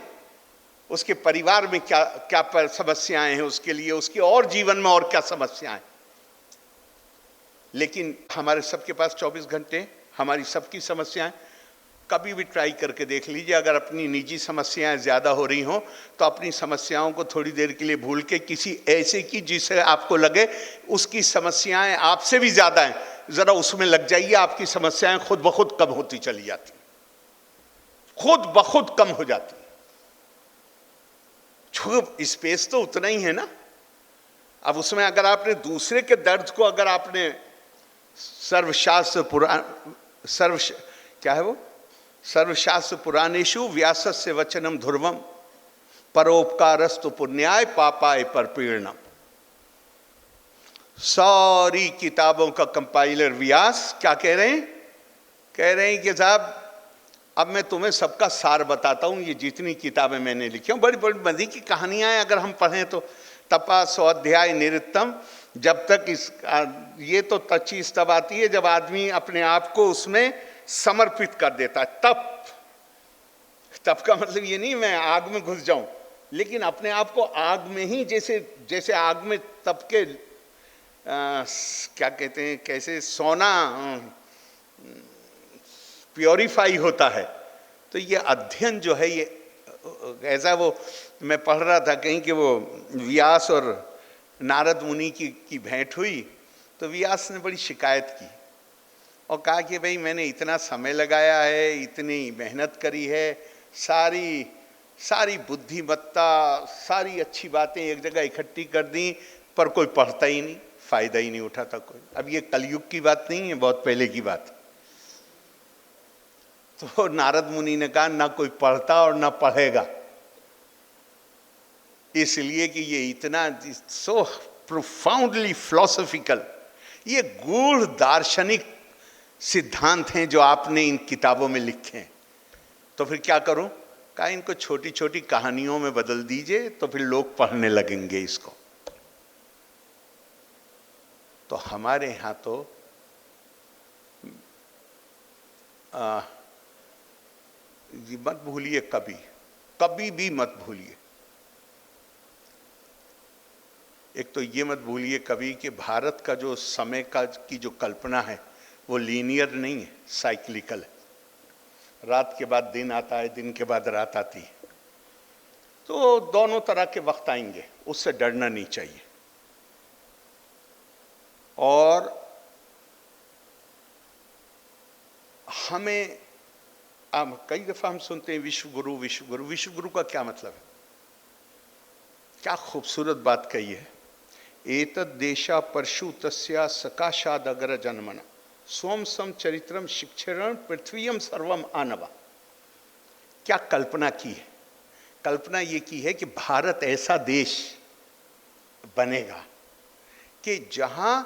उसके परिवार में क्या क्या समस्याएं हैं उसके लिए, उसके और जीवन में और क्या समस्याएं। लेकिन हमारे सबके पास 24 घंटे, हमारी सबकी समस्याएं। कभी भी ट्राई करके देख लीजिए, अगर अपनी निजी समस्याएं ज़्यादा हो रही हों तो अपनी समस्याओं को थोड़ी देर के लिए भूल के किसी ऐसे की जिसे आपको लगे उसकी समस्याएं आपसे भी ज़्यादा हैं, ज़रा उसमें लग जाइए, आपकी समस्याएं खुद ब खुद कम होती चली जाती, खुद ब खुद कम हो जाती। स्पेस तो उतना ही है ना। अब उसमें अगर आपने दूसरे के दर्द को, अगर आपने सर्वशास्त्र पुराणेषु व्यासस्य वचनम ध्रुवम परोपकारस्तु पुण्याय पापाय परपीड़नम। सारी किताबों का कंपाइलर व्यास क्या कह रहे हैं? कह रहे हैं कि साहब अब मैं तुम्हें सबका सार बताता हूं, ये जितनी किताबें मैंने लिखी हूं, बड़ी बड़ी मजे की कहानियां हैं अगर हम पढ़ें तो। तपा स्वाध्याय निरुत्तम, जब तक ये तो चीज तब आती है जब आदमी अपने आप को उसमें समर्पित कर देता है। तप का मतलब ये नहीं मैं आग में घुस जाऊं, लेकिन अपने आप को आग में ही, जैसे आग में तप के क्या कहते हैं, कैसे सोना प्योरीफाई होता है। तो ये अध्ययन जो है, ये ऐसा, वो मैं पढ़ रहा था कहीं कि वो व्यास और नारद मुनि की भेंट हुई, तो व्यास ने बड़ी शिकायत की और कहा कि भाई मैंने इतना समय लगाया है, इतनी मेहनत करी है, सारी बुद्धिमत्ता, सारी अच्छी बातें एक जगह इकट्ठी कर दी, पर कोई पढ़ता ही नहीं, फायदा ही नहीं उठाता कोई। अब ये कलयुग की बात नहीं है, बहुत पहले की बात। तो नारद मुनि ने कहा ना कोई पढ़ता और ना पढ़ेगा, इसलिए कि ये इतना सो प्रोफाउंडली फिलोसॉफिकल, ये गूढ़ दार्शनिक सिद्धांत हैं जो आपने इन किताबों में लिखे हैं। तो फिर क्या करूं? कहा इनको छोटी छोटी कहानियों में बदल दीजिए, तो फिर लोग पढ़ने लगेंगे इसको। तो हमारे यहाँ तो ये मत भूलिए, कभी भी मत भूलिए। एक तो ये मत भूलिए कभी कि भारत का जो समय की जो कल्पना है वो लीनियर नहीं है, साइक्लिकल है। रात के बाद दिन आता है, दिन के बाद रात आती है। तो दोनों तरह के वक्त आएंगे, उससे डरना नहीं चाहिए। और हमें कई दफा हम सुनते हैं विश्व गुरु, विश्व गुरु। विश्व गुरु का क्या मतलब है? क्या खूबसूरत बात कही है। एतद् देशा परशु तस्या सकाशाद अगर जन्मना सोम सम चरित्रम शिक्षरण पृथ्वीयम सर्वम आनवा। क्या कल्पना की है? कल्पना ये की है कि भारत ऐसा देश बनेगा कि जहां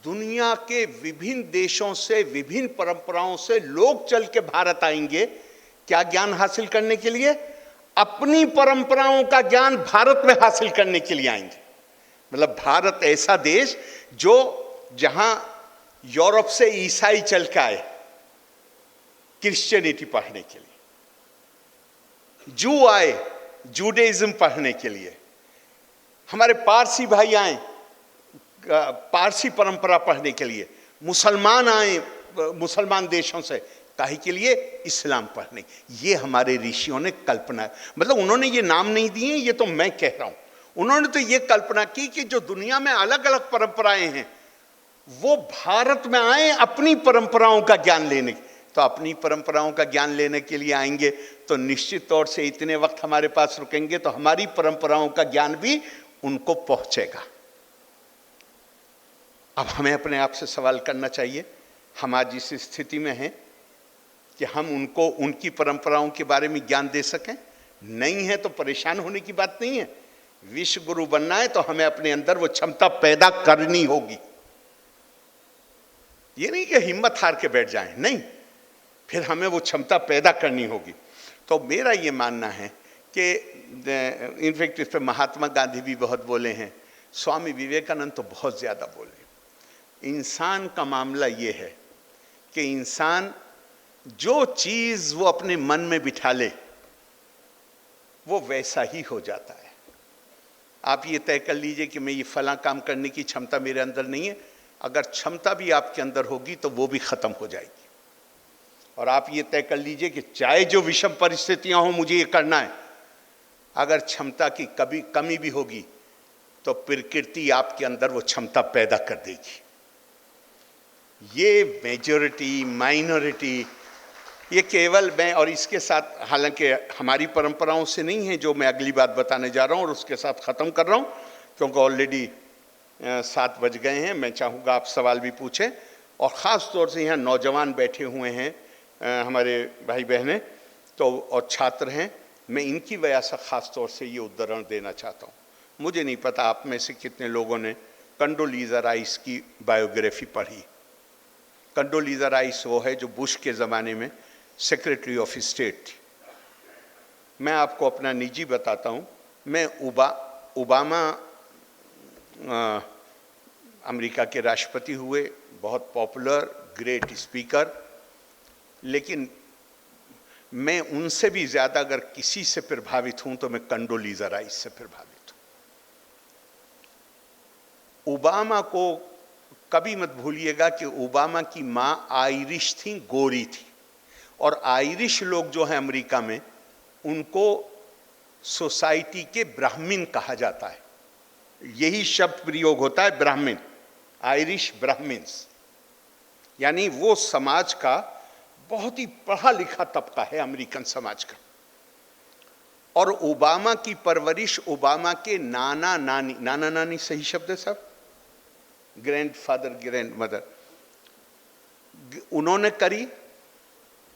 दुनिया के विभिन्न देशों से, विभिन्न परंपराओं से लोग चल के भारत आएंगे। क्या ज्ञान हासिल करने के लिए? अपनी परंपराओं का ज्ञान भारत में हासिल करने के लिए आएंगे। मतलब भारत ऐसा देश जो जहां यूरोप से ईसाई चल के आए क्रिश्चियनिटी पढ़ने के लिए, जू आए जूडाइज्म पढ़ने के लिए, हमारे पारसी भाई आए पारसी परंपरा पढ़ने के लिए, मुसलमान आए मुसलमान देशों से, काहे के लिए? इस्लाम पढ़ने। ये हमारे ऋषियों ने कल्पना, मतलब उन्होंने ये नाम नहीं दिए, ये तो मैं कह रहा हूं। उन्होंने तो ये कल्पना की कि जो दुनिया में अलग अलग परंपराएं हैं वो भारत में आए अपनी परंपराओं का ज्ञान लेने। तो अपनी परंपराओं का ज्ञान लेने के लिए आएंगे तो निश्चित तौर से इतने वक्त हमारे पास रुकेंगे तो हमारी परंपराओं का ज्ञान भी उनको पहुंचेगा। अब हमें अपने आप से सवाल करना चाहिए, हम आज इस स्थिति में हैं कि हम उनको उनकी परंपराओं के बारे में ज्ञान दे सकें? नहीं है तो परेशान होने की बात नहीं है। विश्व गुरु बनना है तो हमें अपने अंदर वो क्षमता पैदा करनी होगी। ये नहीं कि हिम्मत हार के बैठ जाएं, नहीं, फिर हमें वो क्षमता पैदा करनी होगी। तो मेरा ये मानना है कि इनफैक्ट इस पर महात्मा गांधी भी बहुत बोले हैं, स्वामी विवेकानंद तो बहुत ज़्यादा बोले। इंसान का मामला ये है कि इंसान जो चीज़ वो अपने मन में बिठा ले वो वैसा ही हो जाता है। आप ये तय कर लीजिए कि मैं ये फलां काम करने की क्षमता मेरे अंदर नहीं है, अगर क्षमता भी आपके अंदर होगी तो वो भी ख़त्म हो जाएगी। और आप ये तय कर लीजिए कि चाहे जो विषम परिस्थितियां हों मुझे ये करना है, अगर क्षमता की कभी कमी भी होगी तो प्रकृति आपके अंदर वो क्षमता पैदा कर देगी। ये मेजॉरिटी माइनॉरिटी ये केवल मैं, और इसके साथ हालांकि हमारी परंपराओं से नहीं है जो मैं अगली बात बताने जा रहा हूं, और उसके साथ ख़त्म कर रहा हूं क्योंकि ऑलरेडी 7 बज गए हैं। मैं चाहूँगा आप सवाल भी पूछें, और ख़ास तौर से यहाँ नौजवान बैठे हुए हैं, हमारे भाई बहनें तो और छात्र हैं, मैं इनकी वजह से ख़ास तौर से ये उदाहरण देना चाहता हूँ। मुझे नहीं पता आप में से कितने लोगों ने कंडोलीज़ा राइस की बायोग्राफी पढ़ी। कंडोलीज़ा राइस वो है जो बुश के ज़माने में सेक्रेटरी ऑफ स्टेट थी। मैं आपको अपना निजी बताता हूँ, मैं ओबामा अमेरिका के राष्ट्रपति हुए, बहुत पॉपुलर ग्रेट स्पीकर, लेकिन मैं उनसे भी ज़्यादा अगर किसी से प्रभावित हूँ तो मैं कंडोलीज़ा राइस से प्रभावित हूँ। ओबामा को कभी मत भूलिएगा कि ओबामा की माँ आयरिश थी, गोरी थी, और आयरिश लोग जो हैं अमेरिका में उनको सोसाइटी के ब्राह्मण कहा जाता है। यही शब्द प्रयोग होता है ब्राह्मण, आयरिश ब्राह्मण्स, यानी वो समाज का बहुत ही पढ़ा लिखा तबका है अमेरिकन समाज का। और ओबामा की परवरिश ओबामा के नाना नानी सही शब्द है साहब, ग्रैंडफादर ग्रैंड मदर उन्होंने करी,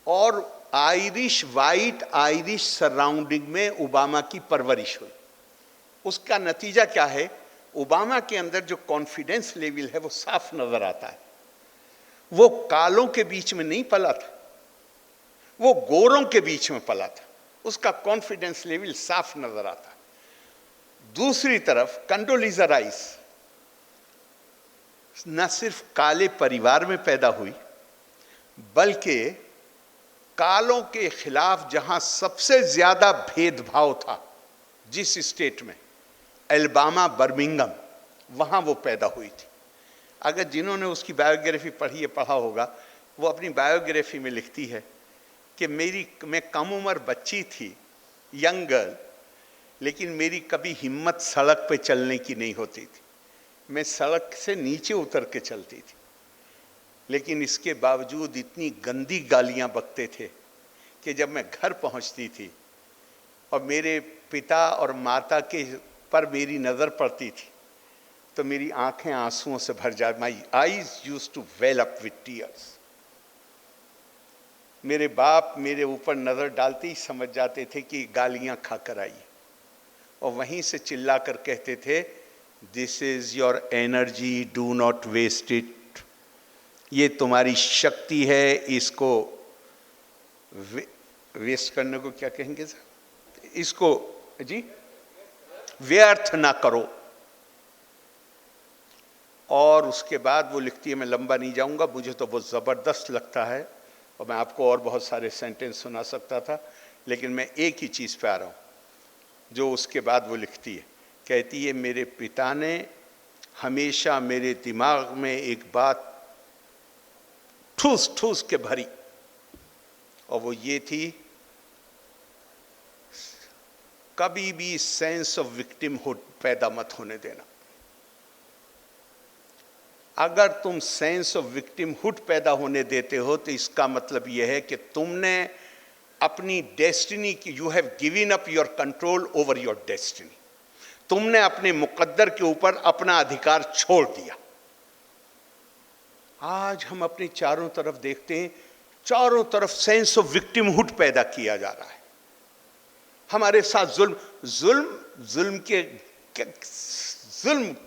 और आयरिश वाइट आयरिश सराउंडिंग में ओबामा की परवरिश हुई। उसका नतीजा क्या है? ओबामा के अंदर जो कॉन्फिडेंस लेवल है वो साफ नजर आता है। वो कालों के बीच में नहीं पला था, वो गोरों के बीच में पला था, उसका कॉन्फिडेंस लेवल साफ नजर आता है। दूसरी तरफ कंडोलीज़ा राइस न सिर्फ काले परिवार में पैदा हुई, बल्कि कालों के खिलाफ जहां सबसे ज्यादा भेदभाव था, जिस स्टेट में, एलबामा बर्मिंघम, वहां वो पैदा हुई थी। अगर जिन्होंने उसकी बायोग्राफी पढ़ी है, पढ़ा होगा, वो अपनी बायोग्राफी में लिखती है कि मैं कम उम्र बच्ची थी, यंग गर्ल, लेकिन मेरी कभी हिम्मत सड़क पे चलने की नहीं होती थी। मैं सड़क से नीचे उतर के चलती थी, लेकिन इसके बावजूद इतनी गंदी गालियां बकते थे कि जब मैं घर पहुंचती थी और मेरे पिता और माता के पर मेरी नज़र पड़ती थी तो मेरी आंखें आंसुओं से भर जाती। My eyes used to well up with tears. मेरे बाप मेरे ऊपर नज़र डालते ही समझ जाते थे कि गालियां खाकर आई, और वहीं से चिल्ला कर कहते थे, this is your energy, do not waste it. ये तुम्हारी शक्ति है, इसको वेस्ट करने को क्या कहेंगे सर, इसको जी व्यर्थ ना करो। और उसके बाद वो लिखती है, मैं लंबा नहीं जाऊंगा, मुझे तो बहुत ज़बरदस्त लगता है और मैं आपको और बहुत सारे सेंटेंस सुना सकता था, लेकिन मैं एक ही चीज़ पे आ रहा हूँ जो उसके बाद वो लिखती है। कहती है, मेरे पिता ने हमेशा मेरे दिमाग में एक बात ठूस ठूस के भरी, और वो ये थी, कभी भी सेंस ऑफ विक्टिमहुड पैदा मत होने देना। अगर तुम सेंस ऑफ विक्टिमहुड पैदा होने देते हो तो इसका मतलब यह है कि तुमने अपनी डेस्टिनी की, you have given up your control over your destiny, तुमने अपने मुकद्दर के ऊपर अपना अधिकार छोड़ दिया। आज हम अपने चारों तरफ देखते हैं, चारों तरफ सेंस ऑफ विक्टिमहुड पैदा किया जा रहा है। हमारे साथ जुल्म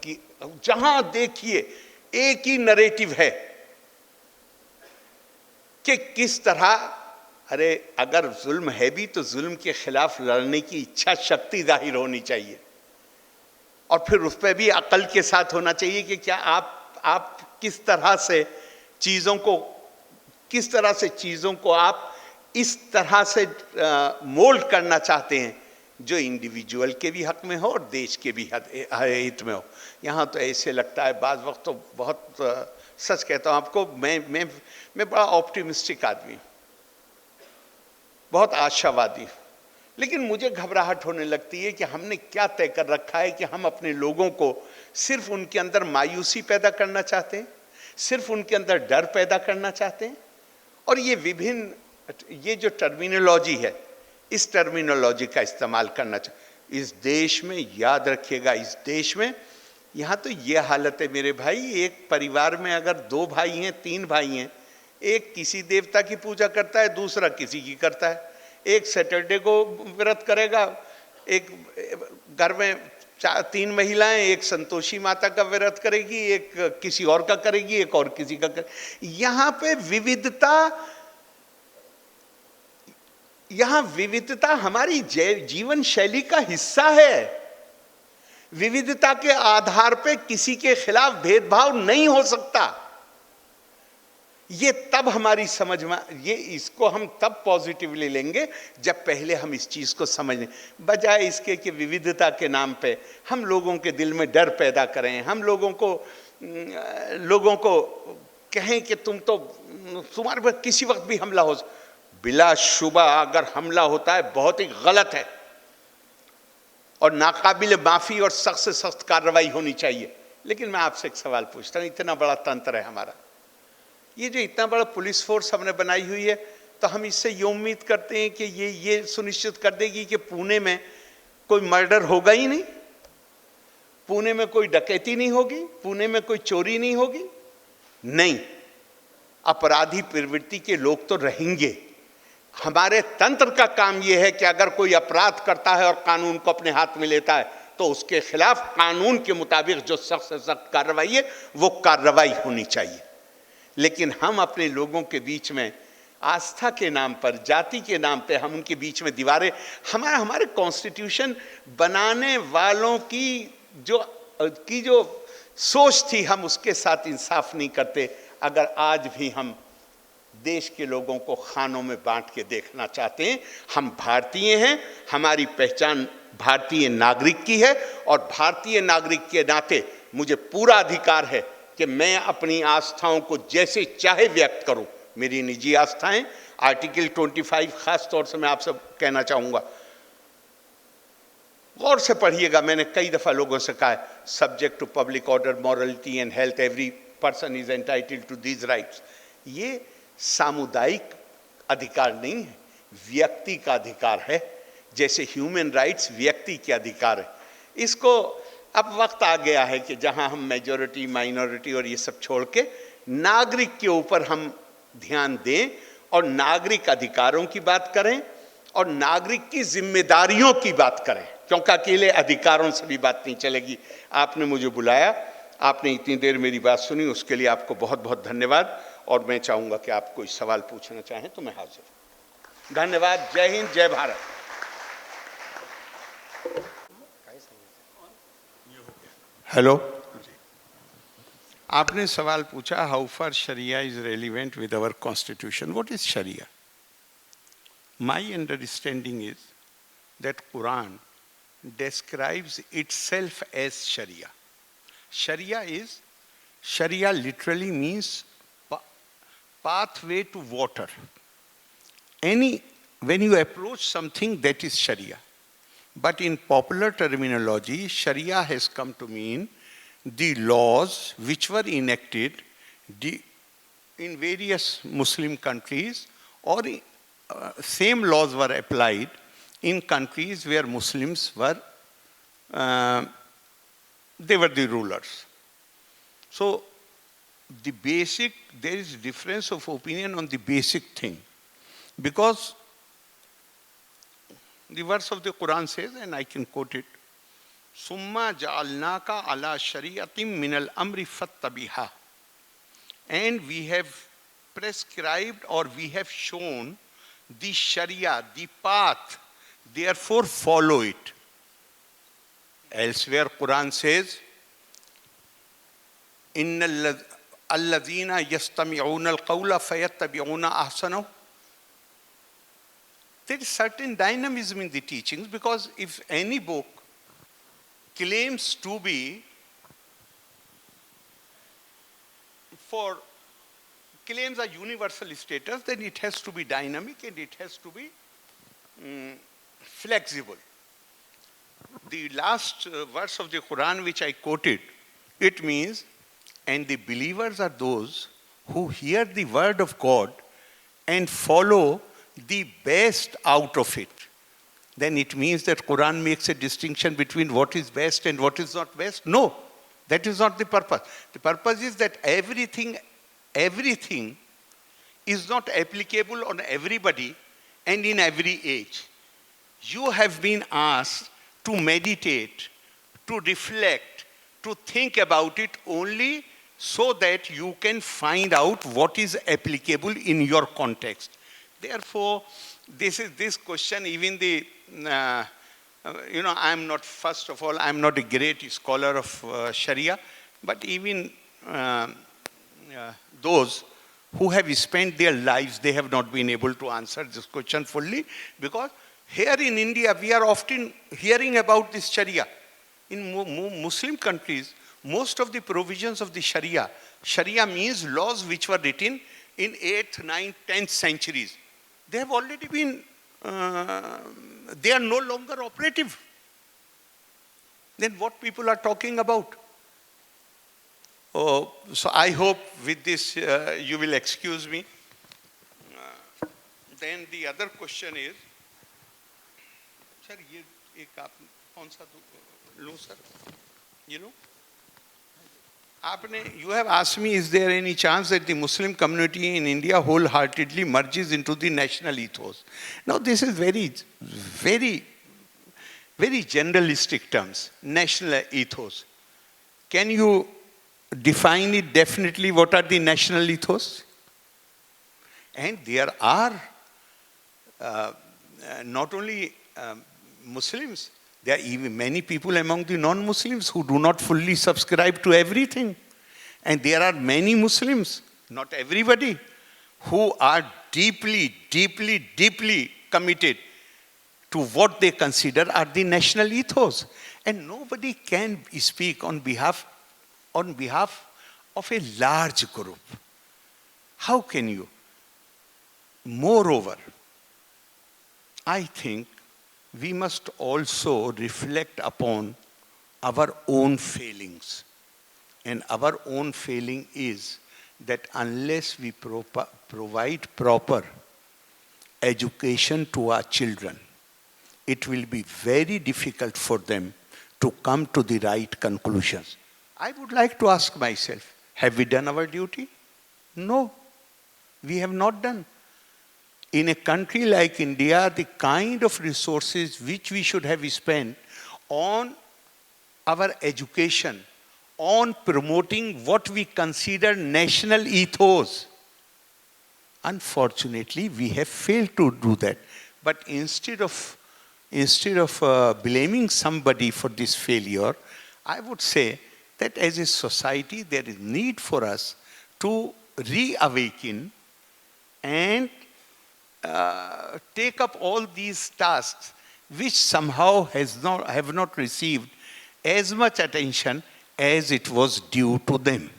की जहां देखिए एक ही नरेटिव है कि किस तरह, अरे अगर जुल्म है भी तो जुल्म के खिलाफ लड़ने की इच्छा शक्ति जाहिर होनी चाहिए, और फिर उस पर भी अकल के साथ होना चाहिए कि क्या आप किस तरह से चीज़ों को आप इस तरह से मोल्ड करना चाहते हैं जो इंडिविजुअल के भी हक में हो और देश के भी हित में हो। यहाँ तो ऐसे लगता है बाज़ वक्त तो बहुत सच कहता हूँ आपको, मैं बड़ा ऑप्टिमिस्टिक आदमी हूँ, बहुत आशावादी, लेकिन मुझे घबराहट होने लगती है कि हमने क्या तय कर रखा है कि हम अपने लोगों को सिर्फ उनके अंदर मायूसी पैदा करना चाहते हैं, सिर्फ उनके अंदर डर पैदा करना चाहते हैं। और ये जो टर्मिनोलॉजी है, इस टर्मिनोलॉजी का इस्तेमाल करना चाहिए। इस देश में, याद रखिएगा, इस देश में यहाँ तो ये हालत है मेरे भाई, एक परिवार में अगर 2 भाई हैं, 3 भाई हैं, एक किसी देवता की पूजा करता है, दूसरा किसी की करता है। एक सैटरडे को व्रत करेगा, एक घर में 3 महिलाएं, एक संतोषी माता का व्रत करेगी, एक किसी और का करेगी, एक और किसी का करेगी। यहाँ विविधता हमारी जीवन शैली का हिस्सा है। विविधता के आधार पे किसी के खिलाफ भेदभाव नहीं हो सकता। ये तब हमारी समझ में, इसको हम तब पॉजिटिवली लेंगे जब पहले हम इस चीज को समझ लें, बजाय इसके कि विविधता के नाम पे हम लोगों के दिल में डर पैदा करें, हम लोगों को कहें कि तुम्हारे पर किसी वक्त भी हमला हो। बिला शुबा अगर हमला होता है बहुत ही गलत है और नाकाबिल माफी और सख्त से सख्त कार्रवाई होनी चाहिए। लेकिन मैं आपसे एक सवाल पूछता हूं, इतना बड़ा तंत्र है हमारा, ये जो इतना बड़ा पुलिस फोर्स हमने बनाई हुई है, तो हम इससे ये उम्मीद करते हैं कि ये सुनिश्चित कर देगी कि पुणे में कोई मर्डर होगा ही नहीं, पुणे में कोई डकैती नहीं होगी, पुणे में कोई चोरी नहीं होगी? नहीं, अपराधी प्रवृत्ति के लोग तो रहेंगे। हमारे तंत्र का काम यह है कि अगर कोई अपराध करता है और कानून को अपने हाथ में लेता है तो उसके खिलाफ कानून के मुताबिक जो सख्त से सख्त कार्रवाई है वो कार्रवाई होनी चाहिए। लेकिन हम अपने लोगों के बीच में आस्था के नाम पर, जाति के नाम पे हम उनके बीच में दीवारें, हमारे कॉन्स्टिट्यूशन बनाने वालों की जो सोच थी, हम उसके साथ इंसाफ नहीं करते। अगर आज भी हम देश के लोगों को खानों में बांट के देखना चाहते हैं, हम भारतीय हैं, हमारी पहचान भारतीय नागरिक की है, और भारतीय नागरिक के नाते मुझे पूरा अधिकार है कि मैं अपनी आस्थाओं को जैसे चाहे व्यक्त करूं। मेरी निजी आस्थाएं, आर्टिकल 25 खास तौर से मैं आपसे कहना चाहूंगा, गौर से पढ़िएगा। मैंने कई दफा लोगों से कहा है, subject to public order, morality and health, every person is entitled to these rights. ये सामुदायिक अधिकार नहीं है, व्यक्ति का अधिकार है, जैसे ह्यूमन राइट्स व्यक्ति के अधिकार है। इसको अब वक्त आ गया है कि जहां हम मेजॉरिटी, माइनॉरिटी और ये सब छोड़ के नागरिक के ऊपर हम ध्यान दें और नागरिक अधिकारों की बात करें और नागरिक की जिम्मेदारियों की बात करें, क्योंकि अकेले अधिकारों से भी बात नहीं चलेगी। आपने मुझे बुलाया, आपने इतनी देर मेरी बात सुनी, उसके लिए आपको बहुत बहुत धन्यवाद। और मैं चाहूंगा कि आप कोई सवाल पूछना चाहें तो मैं हाजिर हूं। धन्यवाद। जय हिंद, जय भारत। हेलो, आपने सवाल पूछा, how far sharia is relevant with our constitution, what is sharia? My understanding is that Quran describes itself as Sharia. Sharia literally means pathway to water. When you approach something, that is Sharia. But in popular terminology, Sharia has come to mean the laws which were enacted in various Muslim countries, or same laws were applied in countries where Muslims were, they were the rulers. So there is difference of opinion on the basic thing. Because the verse of the Quran says, and I can quote it, Summa ja'alnaka ala shari'atim minal amri fattabiha. And we have prescribed, or we have shown the Sharia, the path, therefore follow it. Elsewhere Quran says, Inna alladhina yastami'una al-qawla fayattabi'una ahsanahu. There is certain dynamism in the teachings, because if any book claims to be claims a universal status, then it has to be dynamic and it has to be flexible. The last verse of the Quran which I quoted, it means, and the believers are those who hear the word of God and follow the best out of it. Then it means that Quran makes a distinction between what is best and what is not best? No, that is not the purpose. The purpose is that everything is not applicable on everybody and in every age. You have been asked to meditate, to reflect, to think about it only so that you can find out what is applicable in your context. Therefore, this question, even I'm not, first of all, I'm not a great scholar of Sharia, but even those who have spent their lives, they have not been able to answer this question fully, because here in India, we are often hearing about this Sharia. In Muslim countries, most of the provisions of the Sharia means laws which were written in 8th, 9th, 10th centuries. They have already been, they are no longer operative. Then what people are talking about? Oh, so I hope with this you will excuse me. Then the other question is, sir, ye ek aap kaun sa lo sir? You know? You have asked me, is there any chance that the Muslim community in India wholeheartedly merges into the national ethos? Now, this is very, very, very generalistic terms, national ethos. Can you define it definitely? What are the national ethos? And there are not only Muslims, there are even many people among the non-Muslims who do not fully subscribe to everything. And there are many Muslims, not everybody, who are deeply, deeply, deeply committed to what they consider are the national ethos. And nobody can speak on behalf of a large group. How can you? Moreover, I think we must also reflect upon our own failings. And our own failing is that unless we provide proper education to our children, it will be very difficult for them to come to the right conclusions. I would like to ask myself, have we done our duty? No, we have not done. In a country like India, the kind of resources which we should have spent on our education, on promoting what we consider national ethos, unfortunately, we have failed to do that. But instead of blaming somebody for this failure, I would say that as a society, there is need for us to reawaken and take up all these tasks which somehow have not received as much attention as it was due to them.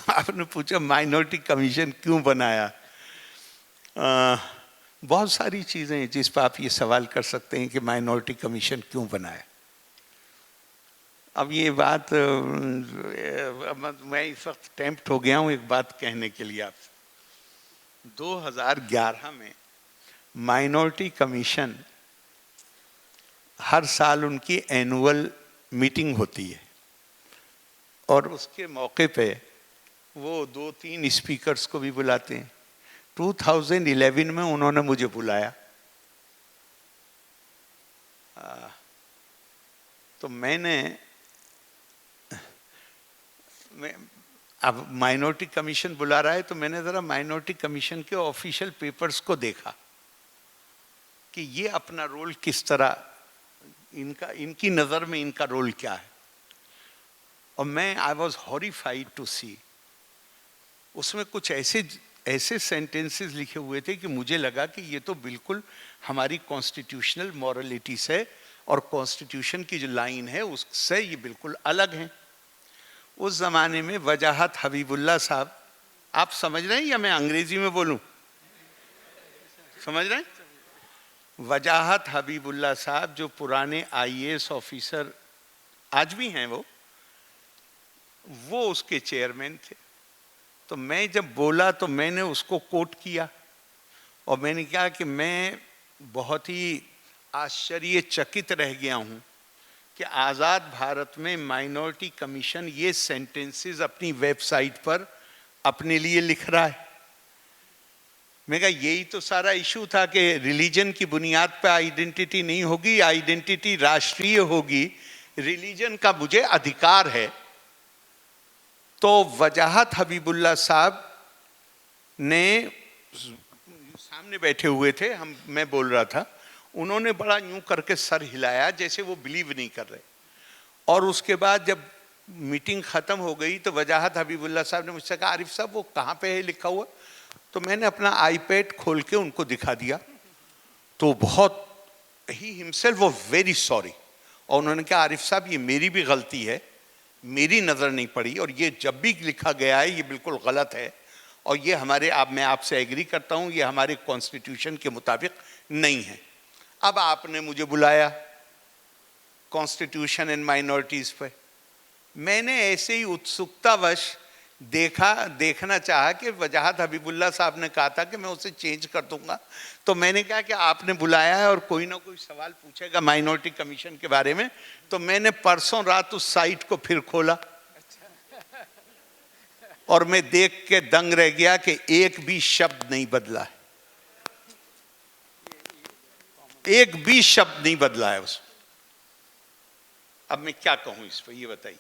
आपने पूछा minority commission क्यों बनाया? बहुत सारी चीज़ें हैं जिस पर आप ये सवाल कर सकते हैं कि माइनॉरिटी कमीशन क्यों बनाया। अब ये बात मैं इस वक्त टेम्प्ट हो गया हूँ एक बात कहने के लिए आपसे। 2011 में माइनॉरिटी कमीशन हर साल उनकी एनुअल मीटिंग होती है और उसके मौके पे वो 2-3 स्पीकर्स को भी बुलाते हैं। 2011 में उन्होंने मुझे बुलाया, तो अब माइनॉरिटी कमीशन बुला रहा है तो मैंने ज़रा माइनॉरिटी कमीशन के ऑफिशियल पेपर्स को देखा कि ये अपना रोल किस तरह, इनकी नज़र में इनका रोल क्या है। और आई वॉज हॉरिफाइड टू सी, उसमें कुछ ऐसे सेंटेंसेस लिखे हुए थे कि मुझे लगा कि ये तो बिल्कुल हमारी कॉन्स्टिट्यूशनल मॉरलिटी से और कॉन्स्टिट्यूशन की जो लाइन है उससे ये बिल्कुल अलग हैं। उस ज़माने में वजाहत हबीबुल्ला साहब, आप समझ रहे हैं या मैं अंग्रेजी में बोलूं? समझ रहे हैं? वजाहत हबीबुल्ला साहब जो पुराने IAS ऑफिसर आज भी हैं, वो उसके चेयरमैन थे। तो मैं जब बोला तो मैंने उसको कोट किया और मैंने कहा कि मैं बहुत ही आश्चर्यचकित रह गया हूं कि आज़ाद भारत में माइनॉरिटी कमीशन ये सेंटेंसेस अपनी वेबसाइट पर अपने लिए लिख रहा है। मैं कहा यही तो सारा इशू था कि रिलीजन की बुनियाद पर आइडेंटिटी नहीं होगी, आइडेंटिटी राष्ट्रीय होगी, रिलीजन का मुझे अधिकार है। तो वजाहत हबीबुल्ला साहब ने सामने बैठे हुए थे, मैं बोल रहा था, उन्होंने बड़ा यूं करके सर हिलाया जैसे वो बिलीव नहीं कर रहे। और उसके बाद जब मीटिंग ख़त्म हो गई तो वजाहत हबीबुल्ला साहब ने मुझसे कहा आरिफ साहब वो कहाँ पे है लिखा हुआ? तो मैंने अपना आईपैड खोल के उनको दिखा दिया। तो बहुत ही हिमसेल्फ वो वेरी सॉरी, और उन्होंने कहा आरिफ साहब ये मेरी भी गलती है, मेरी नज़र नहीं पड़ी और ये जब भी लिखा गया है ये बिल्कुल गलत है और ये मैं आपसे एग्री करता हूँ, ये हमारे कॉन्स्टिट्यूशन के मुताबिक नहीं है। अब आपने मुझे बुलाया कॉन्स्टिट्यूशन एंड माइनॉरिटीज़ पे, मैंने ऐसे ही उत्सुकतावश देखना चाहा कि वजाहत हबीबुल्ला साहब ने कहा था कि मैं उसे चेंज कर दूंगा। तो मैंने कहा कि आपने बुलाया है और कोई ना कोई सवाल पूछेगा माइनॉरिटी कमीशन के बारे में। तो मैंने परसों रात उस साइट को फिर खोला और मैं देख के दंग रह गया कि एक भी शब्द नहीं बदला है, एक भी शब्द नहीं बदला है उसमें। अब मैं क्या कहूं इस पर, ये बताइए।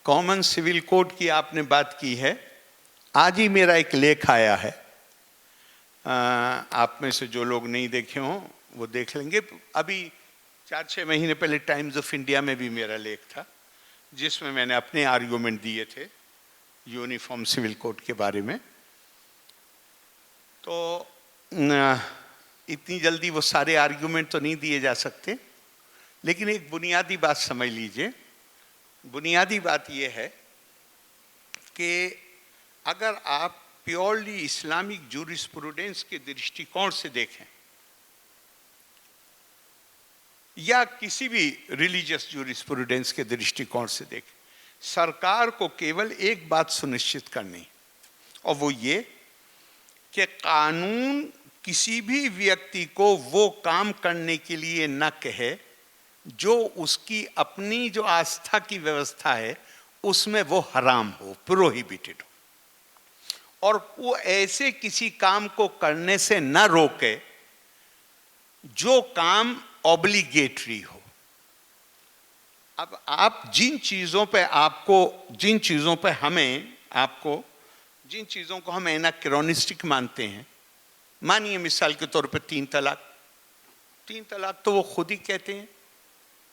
कॉमन सिविल कोड की आपने बात की है। आज ही मेरा एक लेख आया है, आप में से जो लोग नहीं देखे हों वो देख लेंगे। अभी 4-6 महीने पहले टाइम्स ऑफ इंडिया में भी मेरा लेख था जिसमें मैंने अपने आर्गूमेंट दिए थे यूनिफॉर्म सिविल कोड के बारे में। तो इतनी जल्दी वो सारे आर्गूमेंट तो नहीं दिए जा सकते, लेकिन एक बुनियादी बात समझ लीजिए। बुनियादी बात यह है कि अगर आप प्योरली इस्लामिक जूरिस्प्रूडेंस के दृष्टिकोण से देखें या किसी भी रिलीजियस जूरिस्प्रूडेंस के दृष्टिकोण से देखें, सरकार को केवल एक बात सुनिश्चित करनी, और वो ये कि कानून किसी भी व्यक्ति को वो काम करने के लिए न कहे जो उसकी अपनी जो आस्था की व्यवस्था है उसमें वो हराम हो, प्रोहिबिटेड हो, और वो ऐसे किसी काम को करने से न रोके जो काम ऑब्लिगेटरी हो। अब आप जिन चीज़ों को हम एनाक्रोनिस्टिक मानते हैं, मानिए मिसाल के तौर पर 3 तलाक तो वो खुद ही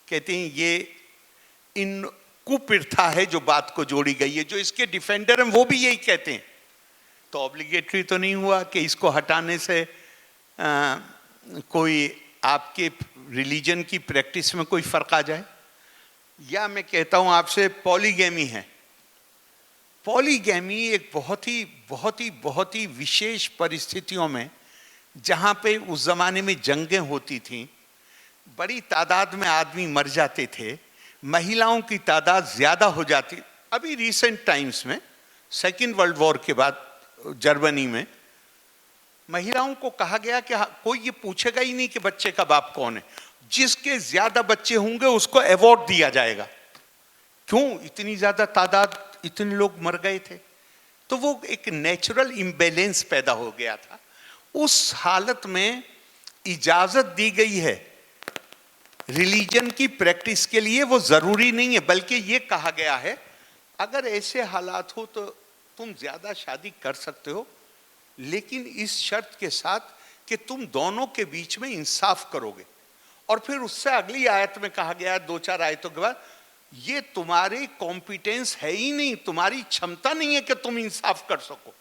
कहते हैं ये कुप्रथा है जो बात को जोड़ी गई है। जो इसके डिफेंडर हैं वो भी यही कहते हैं। तो ऑब्लिगेटरी तो नहीं हुआ कि इसको हटाने से कोई आपके रिलीजन की प्रैक्टिस में कोई फर्क आ जाए। या मैं कहता हूं आपसे, पॉलीगैमी है। पॉलीगैमी एक बहुत ही विशेष परिस्थितियों में, जहां पे उस जमाने में जंगें होती थीं, बड़ी तादाद में आदमी मर जाते थे, महिलाओं की तादाद ज्यादा हो जाती। अभी रिसेंट टाइम्स में, सेकेंड वर्ल्ड वॉर के बाद जर्मनी में महिलाओं को कहा गया कि कोई ये पूछेगा ही नहीं कि बच्चे का बाप कौन है, जिसके ज्यादा बच्चे होंगे उसको अवार्ड दिया जाएगा। क्यों? इतनी ज्यादा तादाद, इतने लोग मर गए थे। तो वो एक नेचुरल इम्बैलेंस पैदा हो गया था। उस हालत में इजाजत दी गई है रिलीजन की प्रैक्टिस के लिए। वो जरूरी नहीं है, बल्कि ये कहा गया है अगर ऐसे हालात हो तो तुम ज्यादा शादी कर सकते हो, लेकिन इस शर्त के साथ कि तुम दोनों के बीच में इंसाफ करोगे। और फिर उससे अगली आयत में कहा गया, 2-4 आयतों के बाद, ये तुम्हारी कॉम्पिटेंस है ही नहीं, तुम्हारी क्षमता नहीं है कि तुम इंसाफ कर सको।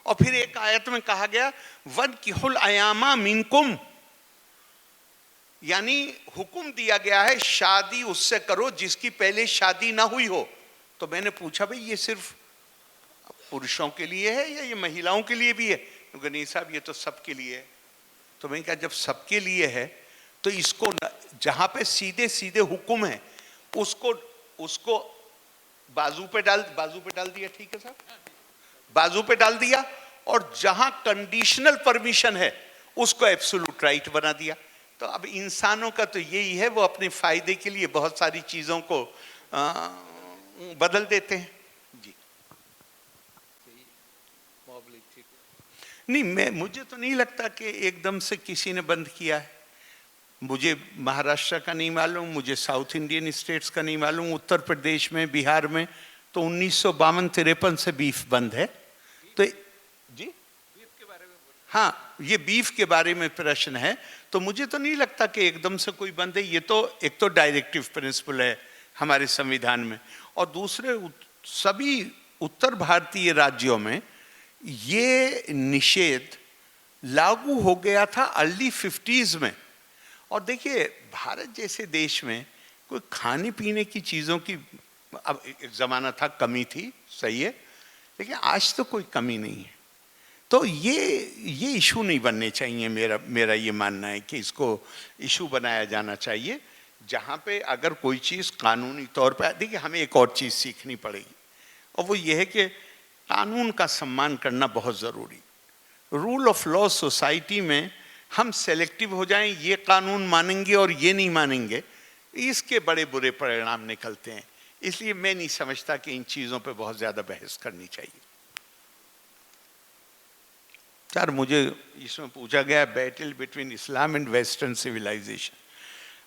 और फिर एक आयत में कहा गया, वनकिहुल अयामा मिनकुम, यानी हुक्म दिया गया है शादी उससे करो जिसकी पहले शादी ना हुई हो। तो मैंने पूछा, भाई ये सिर्फ पुरुषों के लिए है या ये महिलाओं के लिए भी है? क्योंकि नहीं साहब, ये तो सबके लिए है। तो मैंने कहा, जब सबके लिए है तो इसको जहां पे सीधे सीधे हुक्म है उसको बाजू पे डाल दिया। ठीक है साहब, बाजू पे डाल दिया। और जहां कंडीशनल परमिशन है उसको एब्सोल्यूट राइट बना दिया। तो अब इंसानों का तो यही है, वो अपने फायदे के लिए बहुत सारी चीजों को बदल देते हैं। जी नहीं, मुझे तो नहीं लगता कि एकदम से किसी ने बंद किया है। मुझे महाराष्ट्र का नहीं मालूम, मुझे साउथ इंडियन स्टेट्स का नहीं मालूम। उत्तर प्रदेश में, बिहार में तो 1952-53 से बीफ बंद है। तो जी, हाँ, ये बीफ के बारे में प्रश्न है। तो मुझे तो नहीं लगता कि एकदम से कोई बंद है। ये तो एक तो डायरेक्टिव प्रिंसिपल है हमारे संविधान में, और दूसरे सभी उत्तर भारतीय राज्यों में ये निषेध लागू हो गया था अर्ली 50s में। और देखिए, भारत जैसे देश में कोई खाने पीने की चीज़ों की, अब एक ज़माना था कमी थी, सही है, लेकिन आज तो कोई कमी नहीं है। तो ये इशू नहीं बनने चाहिए। मेरा ये मानना है कि इसको इशू बनाया जाना चाहिए, जहाँ पे अगर कोई चीज़ कानूनी तौर पर, देखिए हमें एक और चीज़ सीखनी पड़ेगी, और वो ये है कि कानून का सम्मान करना बहुत ज़रूरी। रूल ऑफ लॉ सोसाइटी में हम सेलेक्टिव हो जाएं, ये कानून मानेंगे और ये नहीं मानेंगे, इसके बड़े बुरे परिणाम निकलते हैं। इसलिए मैं नहीं समझता कि इन चीज़ों पे बहुत ज़्यादा बहस करनी चाहिए। सर, मुझे इसमें पूछा गया battle between Islam and western civilization.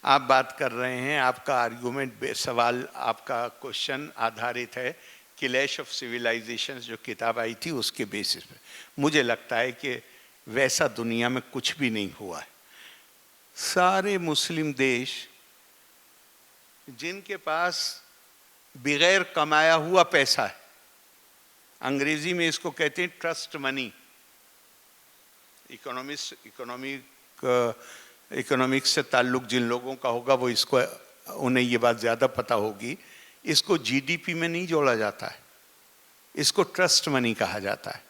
आप बात कर रहे हैं, आपका आर्गूमेंट, सवाल, आपका क्वेश्चन आधारित है क्लैश ऑफ सिविलाइजेशंस जो किताब आई थी उसके बेसिस पे। मुझे लगता है कि वैसा दुनिया में कुछ भी नहीं हुआ है। सारे मुस्लिम देश जिनके पास बगैर कमाया हुआ पैसा है, अंग्रेजी में इसको कहते हैं ट्रस्ट मनी, इकोनॉमिक्स से ताल्लुक जिन लोगों का होगा वो इसको, उन्हें ये बात ज़्यादा पता होगी। इसको जीडीपी में नहीं जोड़ा जाता है, इसको ट्रस्ट मनी कहा जाता है।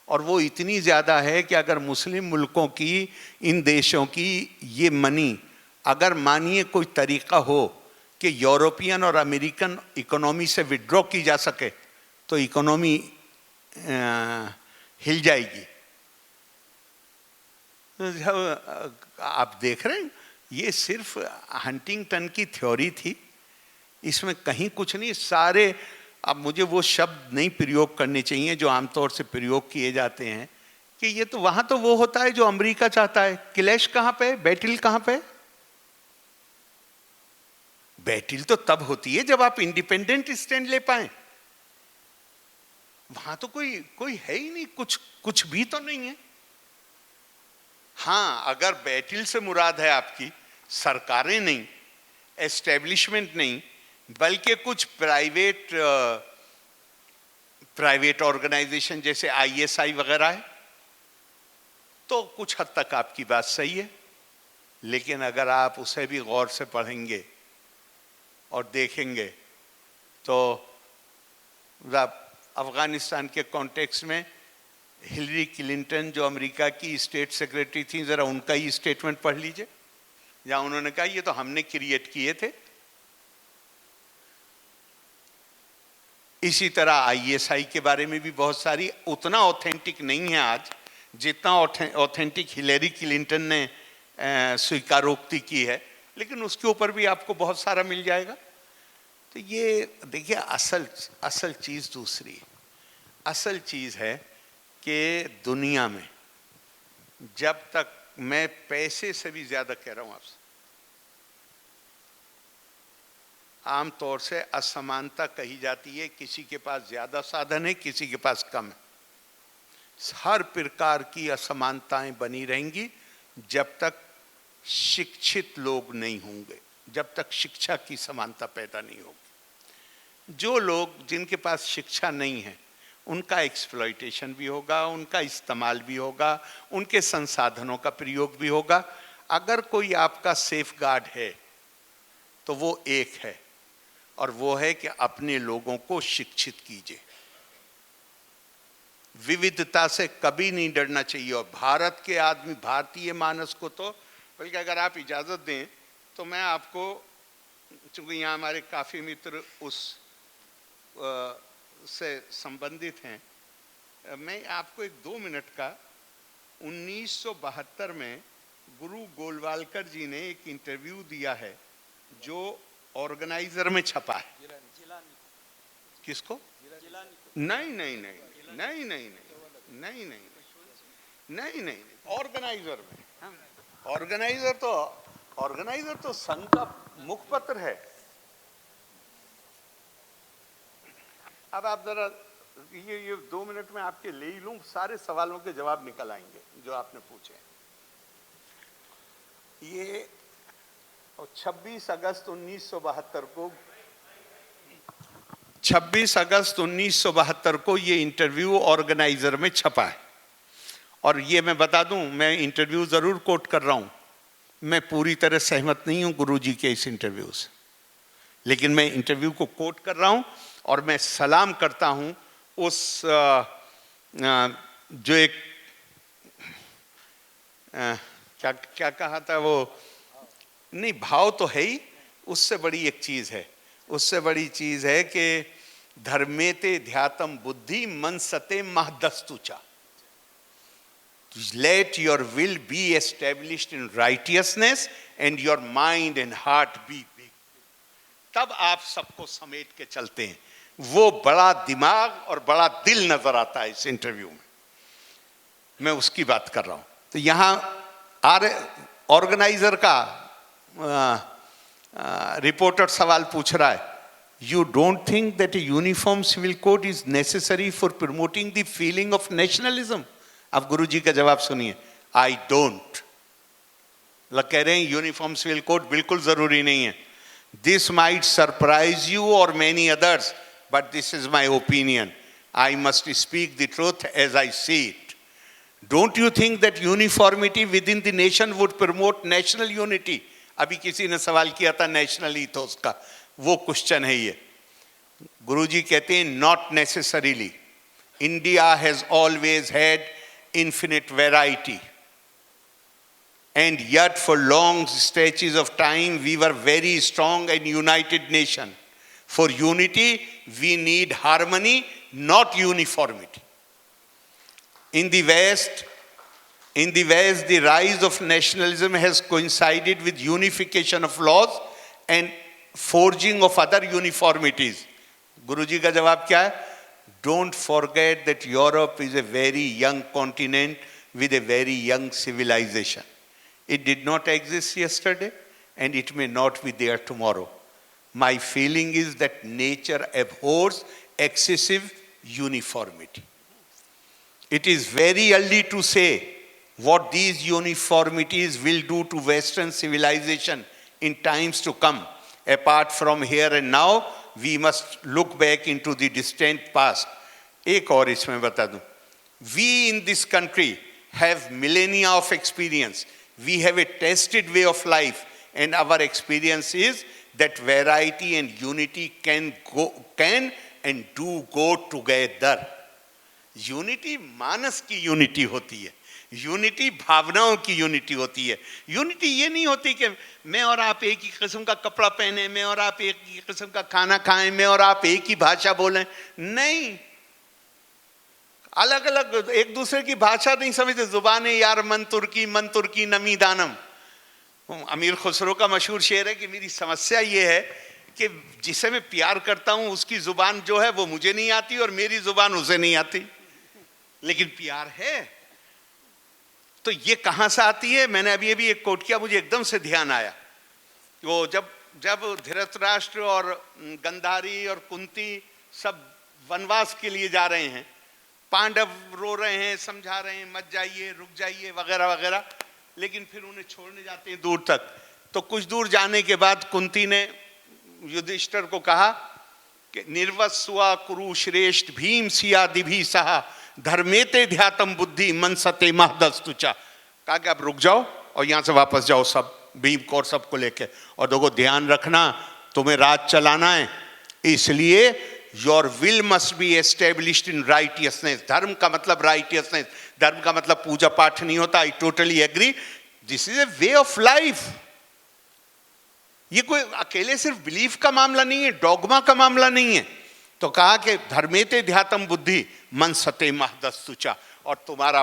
और वो इतनी ज़्यादा है कि अगर मुस्लिम मुल्कों की, इन देशों की ये मनी, अगर मानिए कोई तरीक़ा हो कि यूरोपियन और अमेरिकन इकोनॉमी से विड्रॉ की जा सके तो इकोनॉमी हिल जाएगी। आप देख रहे हैं, ये सिर्फ हंटिंगटन की थ्योरी थी, इसमें कहीं कुछ नहीं। सारे, अब मुझे वो शब्द नहीं प्रयोग करने चाहिए जो आमतौर से प्रयोग किए जाते हैं कि ये तो वहां तो वो होता है जो अमेरिका चाहता है। क्लैश कहाँ पे, बैटल कहाँ पे? बैटल तो तब होती है जब आप इंडिपेंडेंट स्टैंड ले पाए। वहां तो कोई है ही नहीं, कुछ भी तो नहीं है। हाँ, अगर बैटल से मुराद है आपकी सरकारें नहीं, एस्टेब्लिशमेंट नहीं, बल्कि कुछ प्राइवेट ऑर्गेनाइजेशन जैसे ISI वगैरह है, तो कुछ हद तक आपकी बात सही है। लेकिन अगर आप उसे भी गौर से पढ़ेंगे और देखेंगे तो अफगानिस्तान के कॉन्टेक्स्ट में हिलरी क्लिंटन जो अमेरिका की स्टेट सेक्रेटरी थी, जरा उनका ही स्टेटमेंट पढ़ लीजिए, जहां उन्होंने कहा ये तो हमने क्रिएट किए थे। इसी तरह ISI के बारे में भी बहुत सारी, उतना ऑथेंटिक नहीं है आज जितना ऑथेंटिक हिलरी क्लिंटन ने स्वीकारोक्ति की है, लेकिन उसके ऊपर भी आपको बहुत सारा मिल जाएगा। तो ये देखिए, असल चीज दूसरी है। असल चीज है कि दुनिया में जब तक, मैं पैसे से भी ज्यादा कह रहा हूं आपसे, आमतौर से असमानता कही जाती है, किसी के पास ज्यादा साधन है, किसी के पास कम है। हर प्रकार की असमानताएं बनी रहेंगी जब तक शिक्षित लोग नहीं होंगे, जब तक शिक्षा की समानता पैदा नहीं होगी। जो लोग, जिनके पास शिक्षा नहीं है, उनका एक्सप्लॉयटेशन भी होगा, उनका इस्तेमाल भी होगा, उनके संसाधनों का प्रयोग भी होगा। अगर कोई आपका सेफ गार्ड है तो वो एक है, और वो है कि अपने लोगों को शिक्षित कीजिए। विविधता से कभी नहीं डरना चाहिए। और भारत के आदमी, भारतीय मानस को तो, बल्कि अगर आप इजाज़त दें तो मैं आपको, चूँकि यहाँ हमारे काफ़ी मित्र उस से संबंधित हैं, मैं आपको एक 2 मिनट का 1972 में गुरु गोलवालकर जी ने एक इंटरव्यू दिया है जो ऑर्गेनाइजर में छपा है। किसको? नहीं नहीं नहीं नहीं नहीं नहीं नहीं नहीं नहीं, ऑर्गेनाइजर में। ऑर्गेनाइजर तो संघ का मुखपत्र है। अब आप जरा ये 2 मिनट में आपके ले ही लूं, सारे सवालों के जवाब निकल आएंगे जो आपने पूछे। ये 26 अगस्त 1972 को 26 अगस्त 1972 को ये इंटरव्यू ऑर्गेनाइजर में छपा है। और ये मैं बता दूं, मैं इंटरव्यू जरूर कोट कर रहा हूं, मैं पूरी तरह सहमत नहीं हूं गुरुजी के इस इंटरव्यू से, लेकिन मैं इंटरव्यू को कोट कर रहा हूं और मैं सलाम करता हूं उस जो एक क्या कहा था वो, नहीं भाव तो है ही, उससे बड़ी एक चीज है, उससे बड़ी चीज है कि धर्मेते ध्यातम बुद्धि मनसते महदस्तुचा, let your will be established in righteousness and your mind and heart be big। तब आप सबको समेट के चलते हैं। वो बड़ा दिमाग और बड़ा दिल नजर आता है इस इंटरव्यू में, मैं उसकी बात कर रहा हूं। तो यहां ऑर्गेनाइजर का रिपोर्टर सवाल पूछ रहा है, you don't think that a uniform civil code is necessary for promoting the feeling of nationalism? अब गुरुजी का जवाब सुनिए, आई डोंट। कह रहे हैं यूनिफॉर्म सिविल कोड बिल्कुल जरूरी नहीं है। दिस माइट सरप्राइज यू और many others, but this is my opinion. I must speak the truth as I see it. Don't you think that uniformity within the nation would promote national unity? अभी किसी ने सवाल किया था national ethos का, वो question है ये। गुरुजी कहते हैं not necessarily. India has always had infinite variety, and yet for long stretches of time we were very strong and united nation. For unity we need harmony, not uniformity. In the West, the rise of nationalism has coincided with unification of laws and forging of other uniformities. Guruji ka jawab kya hai? Don't forget that Europe is a very young continent with a very young civilization. It did not exist yesterday and it may not be there tomorrow. My feeling is that nature abhors excessive uniformity. It is very early to say what these uniformities will do to Western civilization in times to come. apart from here and now, we must look back into the distant past. एक और इसमें बता दूं, we in this country have millennia of experience. We have a tested way of life, and our experience is that variety and unity can and do go together. Unity मानस की unity होती है, unity भावनाओं की unity होती है। Unity ये नहीं होती कि मैं और आप एक ही किस्म का कपड़ा पहने, मैं और आप एक ही किस्म का खाना खाएं, मैं और आप एक ही भाषा बोलें। नहीं, अलग अलग एक दूसरे की भाषा नहीं समझते। जुबान यार मन तुर्की नमी दानम। अमीर खुसरो का मशहूर शेर है कि मेरी समस्या ये है कि जिसे मैं प्यार करता हूं उसकी जुबान जो है वो मुझे नहीं आती और मेरी जुबान उसे नहीं आती, लेकिन प्यार है। तो ये कहां से आती है? मैंने अभी एक कोट किया, मुझे एकदम से ध्यान आया। वो जब धृतराष्ट्र और गंधारी और कुंती सब वनवास के लिए जा रहे हैं, पांडव रो रहे हैं, समझा रहे हैं मत जाइए, रुक जाइए वगैरह वगैरह, लेकिन फिर उन्हें छोड़ने जाते हैं दूर तक। तो कुछ दूर जाने के बाद कुंती ने युधिष्ठिर को कहा कि निर्वस्वा कुरु श्रेष्ठ भीम सिया दिभी सहा धर्मेते ध्यातम बुद्धि मनसते महदस्तुचा। कहा कि अब रुक जाओ और यहां से वापस जाओ सब, भीम को और सबको लेके, और देखो ध्यान रखना तुम्हें राज चलाना है, इसलिए your will must be established in righteousness. धर्म का मतलब राइटियसनेस, धर्म का मतलब पूजा पाठ नहीं होता। I totally agree, this is a way of life. ये कोई अकेले सिर्फ बिलीफ का मामला नहीं है, डॉगमा का मामला नहीं है। तो कहा कि धर्मेते ध्यातम बुद्धि मन सते महदस्तुचा, और तुम्हारा